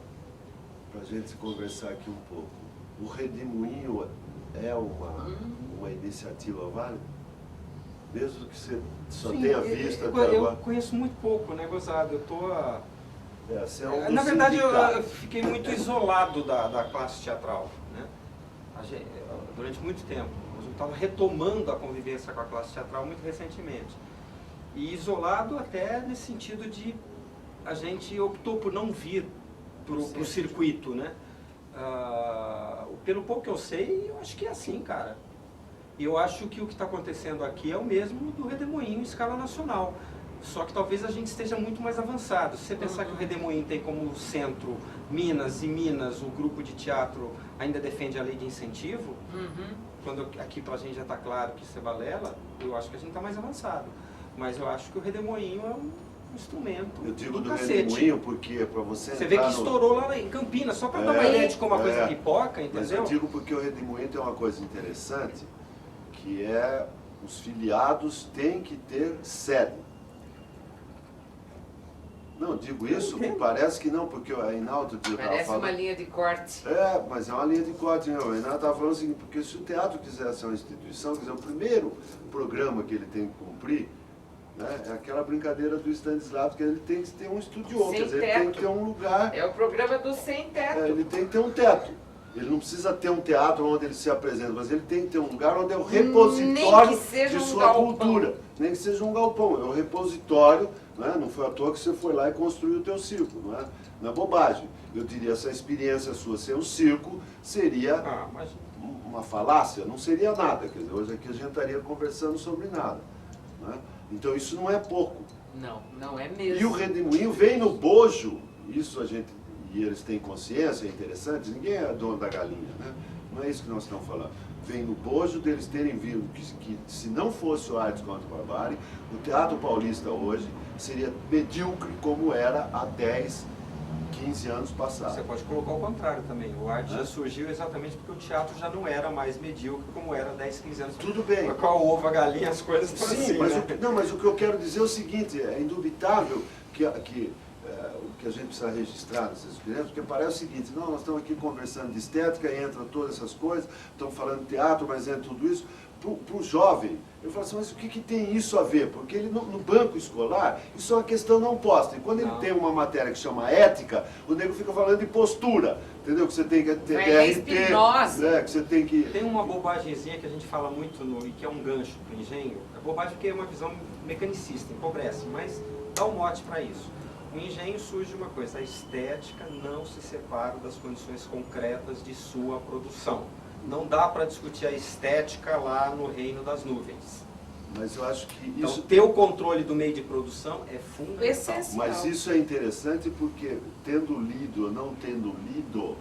para a gente conversar aqui um pouco, o Redemoinho é uma iniciativa válida? Mesmo que você só tenha visto até agora? Eu conheço muito pouco, né, Gozado? Eu tô Na verdade, eu fiquei muito isolado da classe teatral, né? Durante muito tempo. Eu estava retomando a convivência com a classe teatral muito recentemente. E isolado até nesse sentido de a gente optou por não vir para o circuito, né? Pelo pouco que eu sei, eu acho que é assim, cara. Eu acho que o que está acontecendo aqui é o mesmo do Redemoinho em escala nacional. Só que talvez a gente esteja muito mais avançado. Se você pensar que o Redemoinho tem como centro Minas, e Minas, o grupo de teatro ainda defende a lei de incentivo, quando aqui pra gente já está claro que isso é balela, eu acho que a gente está mais avançado. Mas eu acho que o Redemoinho é um instrumento. Eu digo do cacete. Redemoinho porque para você vê que estourou lá em Campinas, só para dar uma ideia de como a coisa pipoca, entendeu? Mas eu digo porque o Redemoinho tem uma coisa interessante, que é os filiados têm que ter sede. Não, digo isso, parece que não, porque a Reinaldo parece falando, uma linha de corte. Mas é uma linha de corte, né? O Reinaldo estava falando assim, porque se o teatro quiser ser uma instituição, quer dizer, o primeiro programa que ele tem que cumprir, né, é aquela brincadeira do Stanislavski, que ele tem que ter um estúdio, quer dizer, ele tem que ter um lugar. É o programa do sem teto. Ele tem que ter um teto. Ele não precisa ter um teatro onde ele se apresenta, mas ele tem que ter um lugar onde é o repositório de sua cultura. Nem que seja um galpão, é o repositório, né? Não foi à toa que você foi lá e construiu o teu circo, não é bobagem. Eu diria, essa experiência sua ser um circo seria uma falácia, não seria nada. Quer dizer, hoje aqui a gente estaria conversando sobre nada. Né? Então isso não é pouco. Não, não é mesmo. E o Redemoinho vem no bojo, isso a gente... E eles têm consciência, é interessante, ninguém é dono da galinha, né? Não é isso que nós estamos falando. Vem no bojo deles terem visto que se não fosse o Arte contra a Barbárie, o Teatro Paulista hoje seria medíocre como era há 10, 15 anos passados. Você pode colocar o contrário também. O Arte já surgiu exatamente porque o teatro já não era mais medíocre como era 10, 15 anos. Tudo bem. Com a ovo, a galinha, as coisas estão Sim, assim, mas né? mas o que eu quero dizer é o seguinte, é indubitável que que a gente precisa registrar nessas experiências, porque parece o seguinte, não, nós estamos aqui conversando de estética, entra todas essas coisas, estamos falando de teatro, mas entra tudo isso. Para o jovem, eu falo assim, mas o que tem isso a ver? Porque ele no banco escolar, isso é uma questão não posta. E quando ele tem uma matéria que chama ética, o nego fica falando de postura, entendeu? Que você tem que ter DRT, né? Que você tem que... Tem uma bobagemzinha que a gente fala muito, e que é um gancho para o engenho. É bobagem porque é uma visão mecanicista, empobrece, mas dá um mote para isso. O engenho surge uma coisa, a estética não se separa das condições concretas de sua produção. Não dá para discutir a estética lá no reino das nuvens. Mas eu acho que então, isso... ter o controle do meio de produção é fundamental. Essencial. Mas isso é interessante porque, tendo lido ou não tendo lido,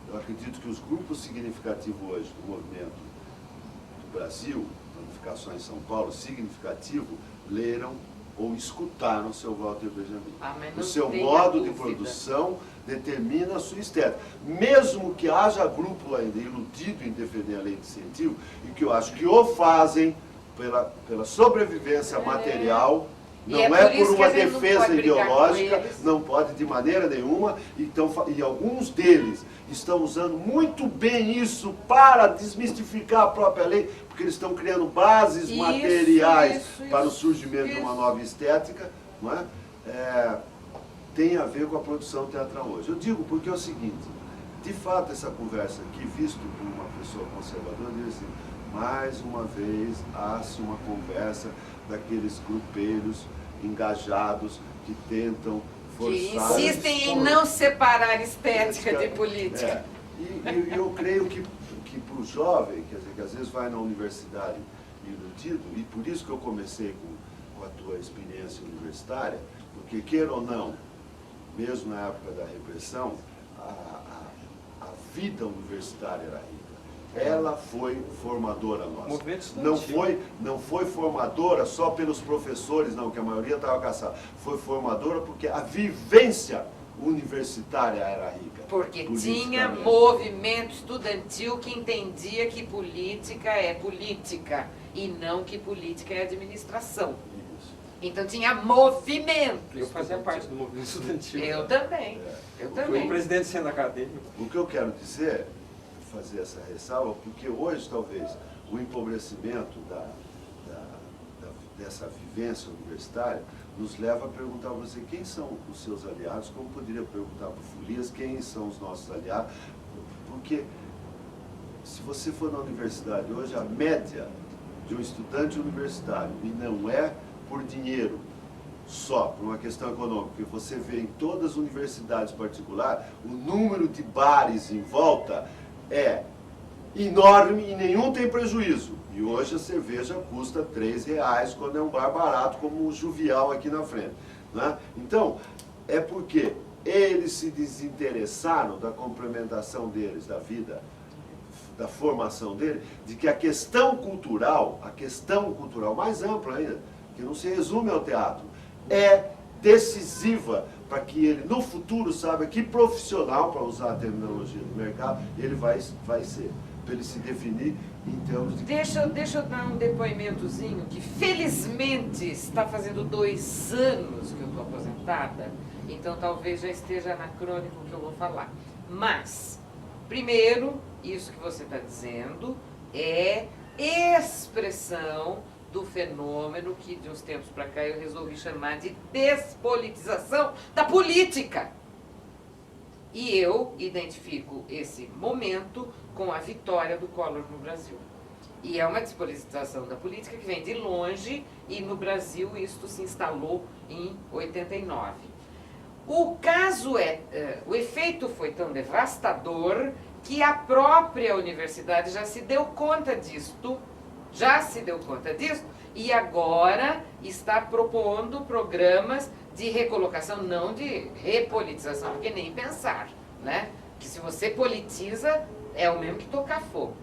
eu acredito que os grupos significativos hoje do movimento do Brasil, não ficar só em São Paulo, significativo, leram ou escutaram o seu Walter Benjamin. O seu modo de produção determina a sua estética. Mesmo que haja grupo ainda iludido em defender a lei de incentivo, e que eu acho que o fazem pela sobrevivência material, não é por uma defesa ideológica, não pode de maneira nenhuma, então, e alguns deles estão usando muito bem isso para desmistificar a própria lei, porque eles estão criando bases materiais para o surgimento de uma nova estética, não é? Tem a ver com a produção teatral hoje. Eu digo porque é o seguinte, de fato essa conversa aqui, visto por uma pessoa conservadora, diz assim, mais uma vez há-se uma conversa daqueles grupelhos engajados que tentam forçar... Que insistem em não separar estética de política. E eu creio que para o jovem, quer dizer, que às vezes vai na universidade iludido, e por isso que eu comecei com a tua experiência universitária, porque queira ou não, mesmo na época da repressão, a vida universitária era rica. Ela foi formadora nossa. Não foi formadora só pelos professores, não, que a maioria estava caçada. Foi formadora porque a vivência universitária era rica. Porque tinha movimento estudantil que entendia que política é política e não que política é administração. Isso. Então tinha movimento. Eu fazia parte do movimento estudantil. Eu também. Eu também. Fui presidente do centro acadêmico. O que eu quero dizer, fazer essa ressalva, porque hoje talvez o empobrecimento dessa vivência universitária nos leva a perguntar a você quem são os seus aliados, como poderia perguntar para o Folias quem são os nossos aliados, porque se você for na universidade hoje, a média de um estudante universitário, e não é por dinheiro só, por uma questão econômica, porque você vê em todas as universidades particulares, o número de bares em volta é enorme e nenhum tem prejuízo. E hoje a cerveja custa R$3 quando é um bar barato como o Juvial aqui na frente, né? Então, é porque eles se desinteressaram da complementação deles, da vida, da formação dele, de que a questão cultural mais ampla ainda, que não se resume ao teatro, é decisiva para que ele no futuro saiba que profissional, para usar a terminologia do mercado, ele vai ser, para ele se definir em termos de... Deixa eu dar um depoimentozinho, que felizmente está fazendo 2 anos que eu estou aposentada, então talvez já esteja anacrônico o que eu vou falar. Mas, primeiro, isso que você está dizendo é expressão do fenômeno que de uns tempos para cá eu resolvi chamar de despolitização da política. E eu identifico esse momento com a vitória do Collor no Brasil. E é uma despolitização da política que vem de longe e no Brasil isto se instalou em 89. O caso o efeito foi tão devastador que a própria universidade já se deu conta disto, e agora está propondo programas de recolocação, não de repolitização, porque nem pensar, né? Que se você politiza, é o mesmo que tocar fogo.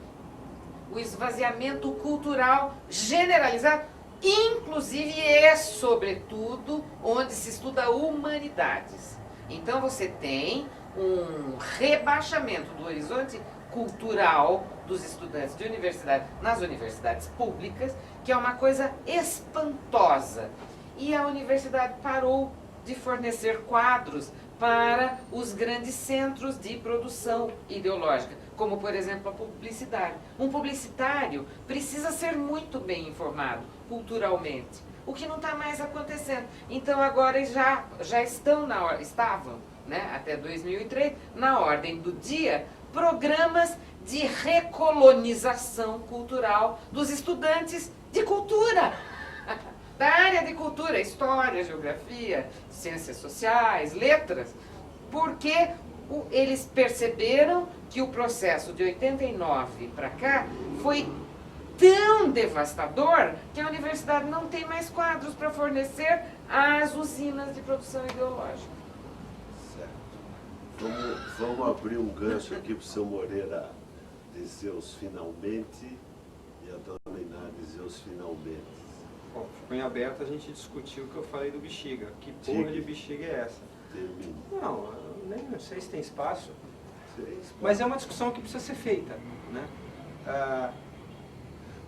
O esvaziamento cultural generalizado, inclusive e sobretudo onde se estuda humanidades. Então você tem um rebaixamento do horizonte cultural dos estudantes de universidade nas universidades públicas, que é uma coisa espantosa. E a universidade parou de fornecer quadros para os grandes centros de produção ideológica, como, por exemplo, a publicidade. Um publicitário precisa ser muito bem informado culturalmente, o que não está mais acontecendo. Então, agora já estavam, né, até 2003, na ordem do dia, programas de recolonização cultural dos estudantes de cultura. Da área de cultura, história, geografia, ciências sociais, letras, porque eles perceberam que o processo de 89 para cá foi tão devastador que a universidade não tem mais quadros para fornecer às usinas de produção ideológica. Certo. Vamos abrir um gancho aqui para o seu Moreira dizer os finalmente e a dona Iná dizer os finalmente. Bom, ficou em aberto a gente discutir o que eu falei do Bexiga. Que porra de bexiga é essa? Termine. Não, eu nem sei se tem espaço. Sim. Mas é uma discussão que precisa ser feita, né?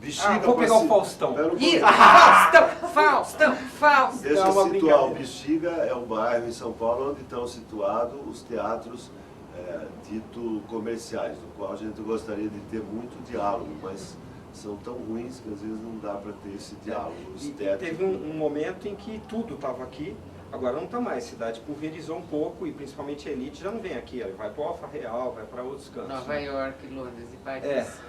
Bexiga vou pegar o se- Faustão. Pera um Ih, pouquinho. Faustão! Deixa É uma eu situar, o brincadeira. Bexiga é um bairro em São Paulo onde estão situados os teatros dito comerciais, do qual a gente gostaria de ter muito diálogo, mas são tão ruins que às vezes não dá para ter esse diálogo E estético. teve um momento em que tudo estava aqui, agora não está mais. A cidade pulverizou um pouco e principalmente a elite já não vem aqui, ela vai para o Alfa Real, vai para outros cantos. Nova York, Londres e Paris.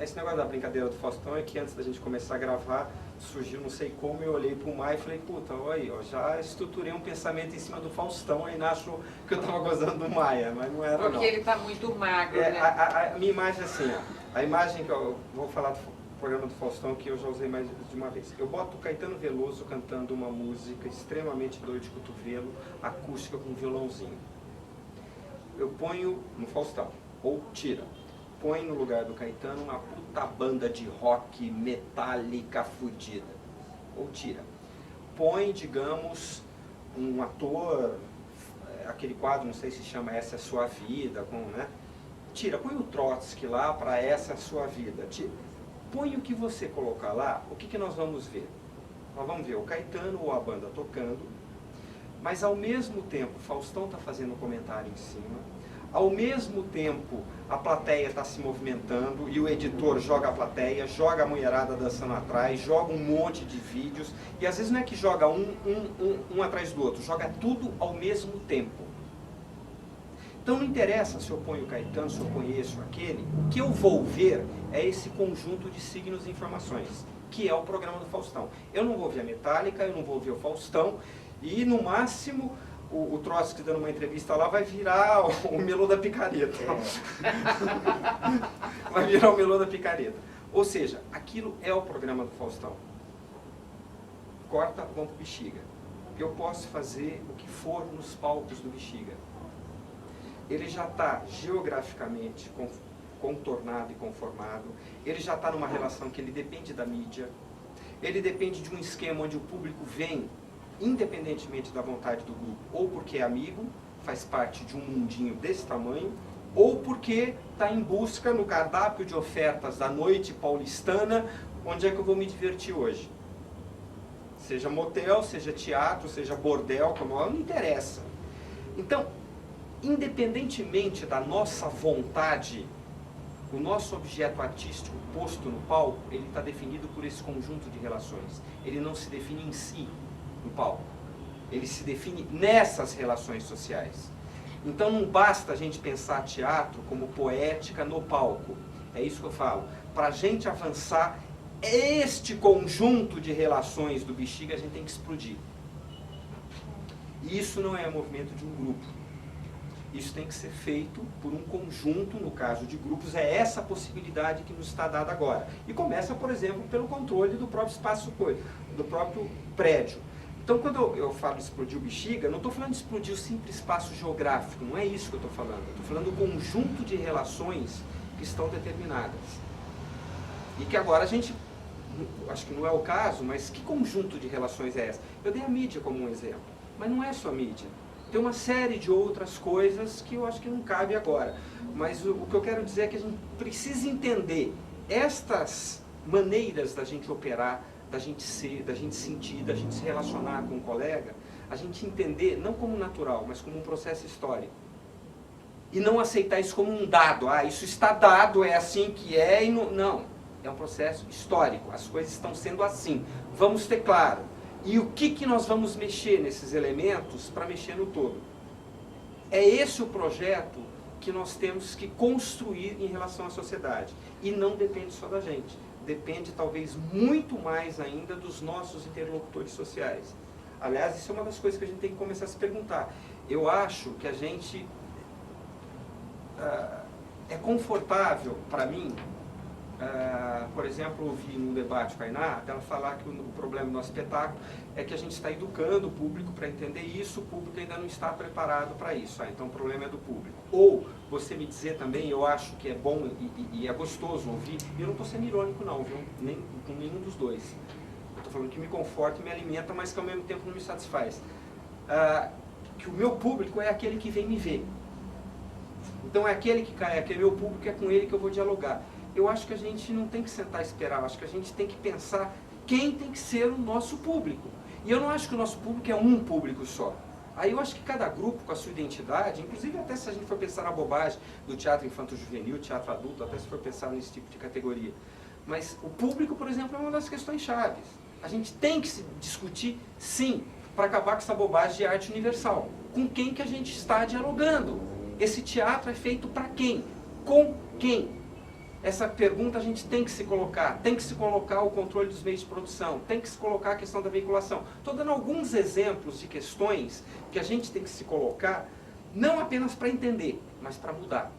Esse negócio da brincadeira do Faustão é que antes da gente começar a gravar, surgiu não sei como, eu olhei pro Maia e falei, puta, olha aí, ó, já estruturei um pensamento em cima do Faustão, aí achou que eu tava gozando do Maia, mas não era Porque não. ele está muito magro, né? A minha imagem é assim, ó, a imagem que eu vou falar do programa do Faustão que eu já usei mais de uma vez. Eu boto o Caetano Veloso cantando uma música extremamente dor de cotovelo, acústica com violãozinho. Eu ponho no Faustão, ou tira. Põe no lugar do Caetano uma puta banda de rock metálica fudida. Ou tira. Põe, digamos, um ator, aquele quadro, não sei se chama Essa é a Sua Vida, né? Tira, põe o Trotsky lá para Essa é a Sua Vida. Tira. Põe o que você colocar lá, o que nós vamos ver? Nós vamos ver o Caetano ou a banda tocando, mas ao mesmo tempo, Faustão está fazendo um comentário em cima, ao mesmo tempo a plateia está se movimentando e o editor joga a plateia, joga a mulherada dançando atrás, joga um monte de vídeos, e às vezes não é que joga um atrás do outro, joga tudo ao mesmo tempo. Então não interessa se eu ponho o Caetano, se eu ponho esse ou aquele, o que eu vou ver é esse conjunto de signos e informações, que é o programa do Faustão. Eu não vou ver a Metallica, eu não vou ver o Faustão, e no máximo o Trotsky dando uma entrevista lá vai virar o melô da picareta. Vai virar o melô da picareta. Ou seja, aquilo é o programa do Faustão. Corta, vamos pro Bexiga. Eu posso fazer o que for nos palcos do Bexiga. Ele já está geograficamente contornado e conformado, ele já está numa relação que ele depende da mídia, ele depende de um esquema onde o público vem independentemente da vontade do grupo, ou porque é amigo, faz parte de um mundinho desse tamanho, ou porque está em busca no cardápio de ofertas da noite paulistana, onde é que eu vou me divertir hoje. Seja motel, seja teatro, seja bordel, como não interessa. Então, independentemente da nossa vontade, o nosso objeto artístico posto no palco, ele está definido por esse conjunto de relações. Ele não se define em si, no palco. Ele se define nessas relações sociais. Então não basta a gente pensar teatro como poética no palco. É isso que eu falo. Para a gente avançar este conjunto de relações do Bexiga, a gente tem que explodir. E isso não é movimento de um grupo. Isso tem que ser feito por um conjunto, no caso de grupos, é essa possibilidade que nos está dada agora. E começa, por exemplo, pelo controle do próprio espaço, do próprio prédio. Então, quando eu falo de explodir o Bexiga, não estou falando de explodir o simples espaço geográfico, não é isso que eu estou falando. Eu estou falando do conjunto de relações que estão determinadas. E que agora a gente, acho que não é o caso, mas que conjunto de relações é essa? Eu dei a mídia como um exemplo, mas não é só a mídia. Tem uma série de outras coisas que eu acho que não cabe agora. Mas o que eu quero dizer é que a gente precisa entender estas maneiras da gente operar, da gente ser, da gente sentir, da gente se relacionar com o colega, a gente entender, não como natural, mas como um processo histórico. E não aceitar isso como um dado. Ah, isso está dado, é assim que é, e não. É um processo histórico, as coisas estão sendo assim. Vamos ter claro. E o que nós vamos mexer nesses elementos para mexer no todo? É esse o projeto que nós temos que construir em relação à sociedade. E não depende só da gente. Depende talvez muito mais ainda dos nossos interlocutores sociais. Aliás, isso é uma das coisas que a gente tem que começar a se perguntar. Eu acho que a gente... é confortável para mim, por exemplo, ouvir num debate com a Iná, ela falar que o problema do nosso espetáculo é que a gente está educando o público para entender isso, o público ainda não está preparado para isso, então o problema é do público. Ou você me dizer também, eu acho que é bom e é gostoso ouvir, e eu não estou sendo irônico não, viu? Nem, com nenhum dos dois. Eu estou falando que me conforta e me alimenta, mas que ao mesmo tempo não me satisfaz. Que o meu público é aquele que vem me ver. Então é aquele que cai, é aquele meu público, é com ele que eu vou dialogar. Eu acho que a gente não tem que sentar e esperar, eu acho que a gente tem que pensar quem tem que ser o nosso público. E eu não acho que o nosso público é um público só. Aí eu acho que cada grupo com a sua identidade, inclusive até se a gente for pensar na bobagem do teatro infanto-juvenil, teatro adulto, até se for pensar nesse tipo de categoria. Mas o público, por exemplo, é uma das questões chaves. A gente tem que se discutir, sim, para acabar com essa bobagem de arte universal. Com quem que a gente está dialogando? Esse teatro é feito para quem? Com quem? Essa pergunta a gente tem que se colocar o controle dos meios de produção, tem que se colocar a questão da veiculação. Estou dando alguns exemplos de questões que a gente tem que se colocar, não apenas para entender, mas para mudar.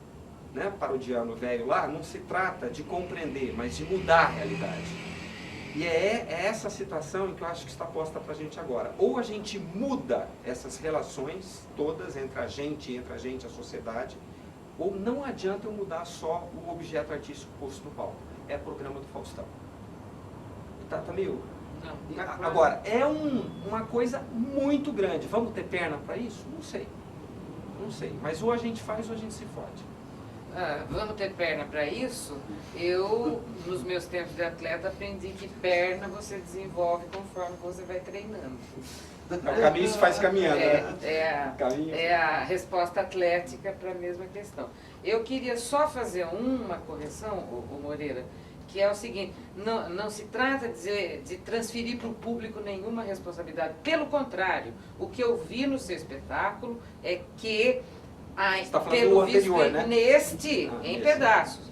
Né? Parodiando o velho lá, não se trata de compreender, mas de mudar a realidade. E é essa situação em que eu acho que está posta para a gente agora. Ou a gente muda essas relações todas entre a gente e a sociedade, ou não adianta eu mudar só o objeto artístico posto no palco. É programa do Faustão. Tá meio... Não, agora, é uma coisa muito grande. Vamos ter perna para isso? Não sei. Não sei. Mas ou a gente faz ou a gente se fode. Vamos ter perna para isso? Eu, nos meus tempos de atleta, aprendi que perna você desenvolve conforme você vai treinando. O caminho se faz caminhando, né? É a resposta atlética para a mesma questão. Eu queria só fazer uma correção, o Moreira, que é o seguinte, não se trata de transferir para o público nenhuma responsabilidade. Pelo contrário, o que eu vi no seu espetáculo é que, pelo visto, né? Em pedaços,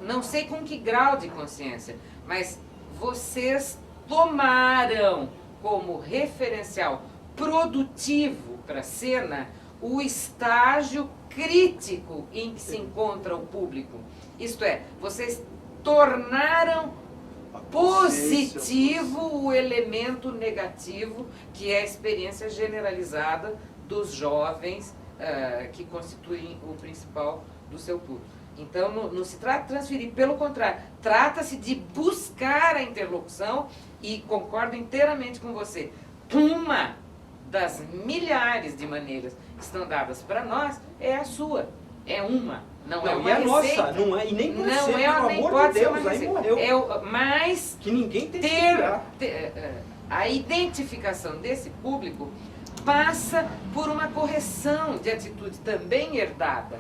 não sei com que grau de consciência, mas vocês tomaram como referencial produtivo para a cena o estágio crítico em que se encontra o público. Isto é, vocês tornaram positivo o elemento negativo, que é a experiência generalizada dos jovens que constituem o principal do seu público. Então, não se trata de transferir, pelo contrário, trata-se de buscar a interlocução e concordo inteiramente com você. Uma das milhares de maneiras que estão dadas para nós é a sua, é uma. Não é uma receita. Nossa, não é, e nem pode não ser, é, pelo nem amor pode de ser Deus, uma aí receita. morreu. Mas que ninguém tem que a identificação desse público passa por uma correção de atitude também herdada.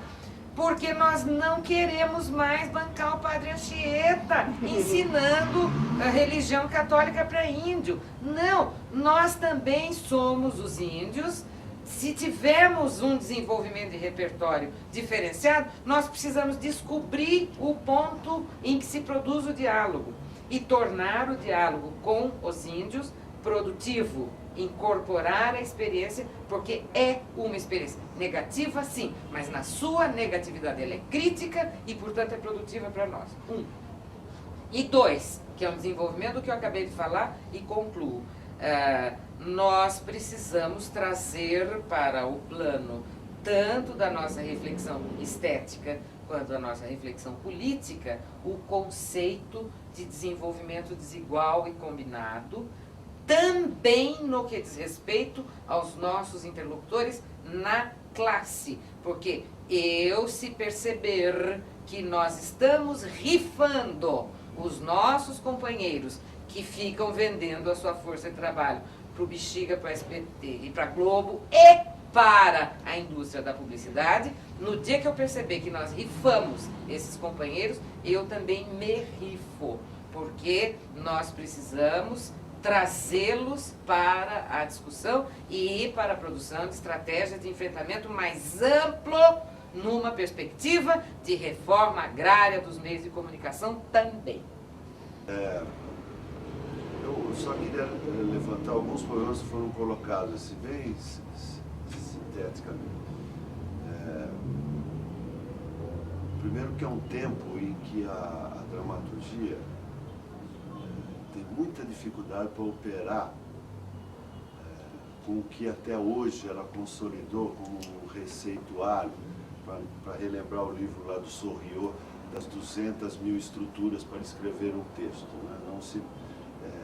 Porque nós não queremos mais bancar o Padre Anchieta ensinando a religião católica para índio. Não, nós também somos os índios. Se tivermos um desenvolvimento de repertório diferenciado, nós precisamos descobrir o ponto em que se produz o diálogo e tornar o diálogo com os índios produtivo, incorporar a experiência, porque é uma experiência negativa, sim, mas na sua negatividade ela é crítica e, portanto, é produtiva para nós. E dois, que é um desenvolvimento do que eu acabei de falar e concluo. Nós precisamos trazer para o plano tanto da nossa reflexão estética quanto da nossa reflexão política o conceito de desenvolvimento desigual e combinado, também no que diz respeito aos nossos interlocutores na classe, porque se perceber que nós estamos rifando os nossos companheiros que ficam vendendo a sua força de trabalho para o Bexiga, para o SBT e para a Globo e para a indústria da publicidade, no dia que eu perceber que nós rifamos esses companheiros, eu também me rifo, porque nós precisamos trazê-los para a discussão e para a produção de estratégias de enfrentamento mais amplo numa perspectiva de reforma agrária dos meios de comunicação também. Eu só queria levantar alguns problemas que foram colocados, assim, bem sinteticamente. Primeiro que é um tempo em que a dramaturgia tem muita dificuldade para operar com o que até hoje ela consolidou como um receituário, para relembrar o livro lá do Sorriot, das 200.000 estruturas para escrever um texto. Né?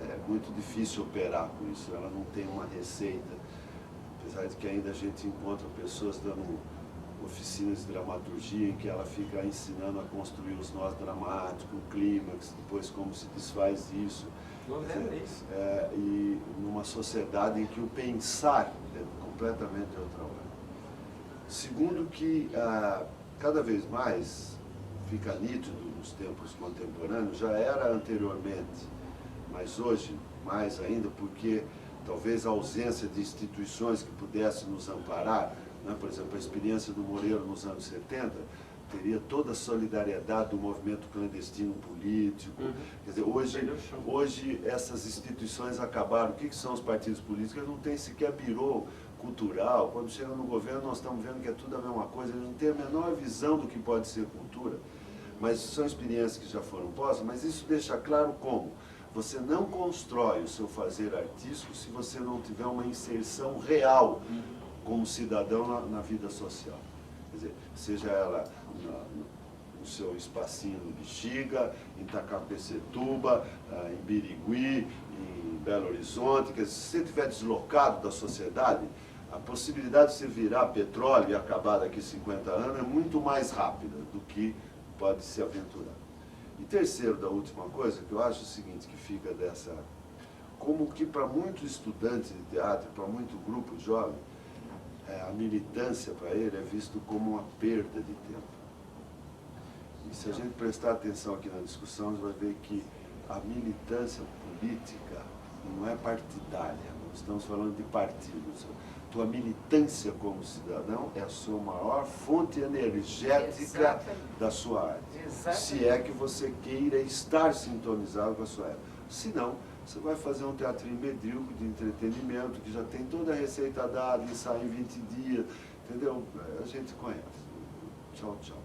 É muito difícil operar com isso, ela não tem uma receita, apesar de que ainda a gente encontra pessoas dando oficinas de dramaturgia em que ela fica ensinando a construir os nós dramáticos, o clímax, depois como se desfaz isso. E numa sociedade em que o pensar é completamente outra hora. Segundo que cada vez mais fica nítido nos tempos contemporâneos, já era anteriormente, mas hoje mais ainda, porque talvez a ausência de instituições que pudessem nos amparar, né? Por exemplo, a experiência do Moreira nos anos 70, teria toda a solidariedade do movimento clandestino político. Quer dizer, hoje essas instituições acabaram. O que são os partidos políticos? Eles não têm sequer birô cultural. Quando chega no governo, nós estamos vendo que é tudo a mesma coisa. Eles não têm a menor visão do que pode ser cultura. Mas são experiências que já foram postas, mas isso deixa claro como você não constrói o seu fazer artístico se você não tiver uma inserção real como cidadão na vida social. Quer dizer, seja ela no seu espacinho no Bexiga, em Itacapecetuba, em Birigui, em Belo Horizonte, quer dizer, se você estiver deslocado da sociedade, a possibilidade de você virar petróleo e acabar daqui a 50 anos é muito mais rápida do que pode se aventurar. E terceiro, da última coisa, que eu acho o seguinte, que fica dessa... Como que para muitos estudantes de teatro, para muito grupo jovem, a militância para ele é visto como uma perda de tempo. E se a gente prestar atenção aqui na discussão, você vai ver que a militância política não é partidária, nós estamos falando de partidos. Tua militância como cidadão é a sua maior fonte energética da sua arte. Se é que você queira estar sintonizado com a sua arte. Se não, você vai fazer um teatrinho medíocre de entretenimento, que já tem toda a receita dada, ensaio em 20 dias, entendeu? A gente conhece. Tchau, tchau.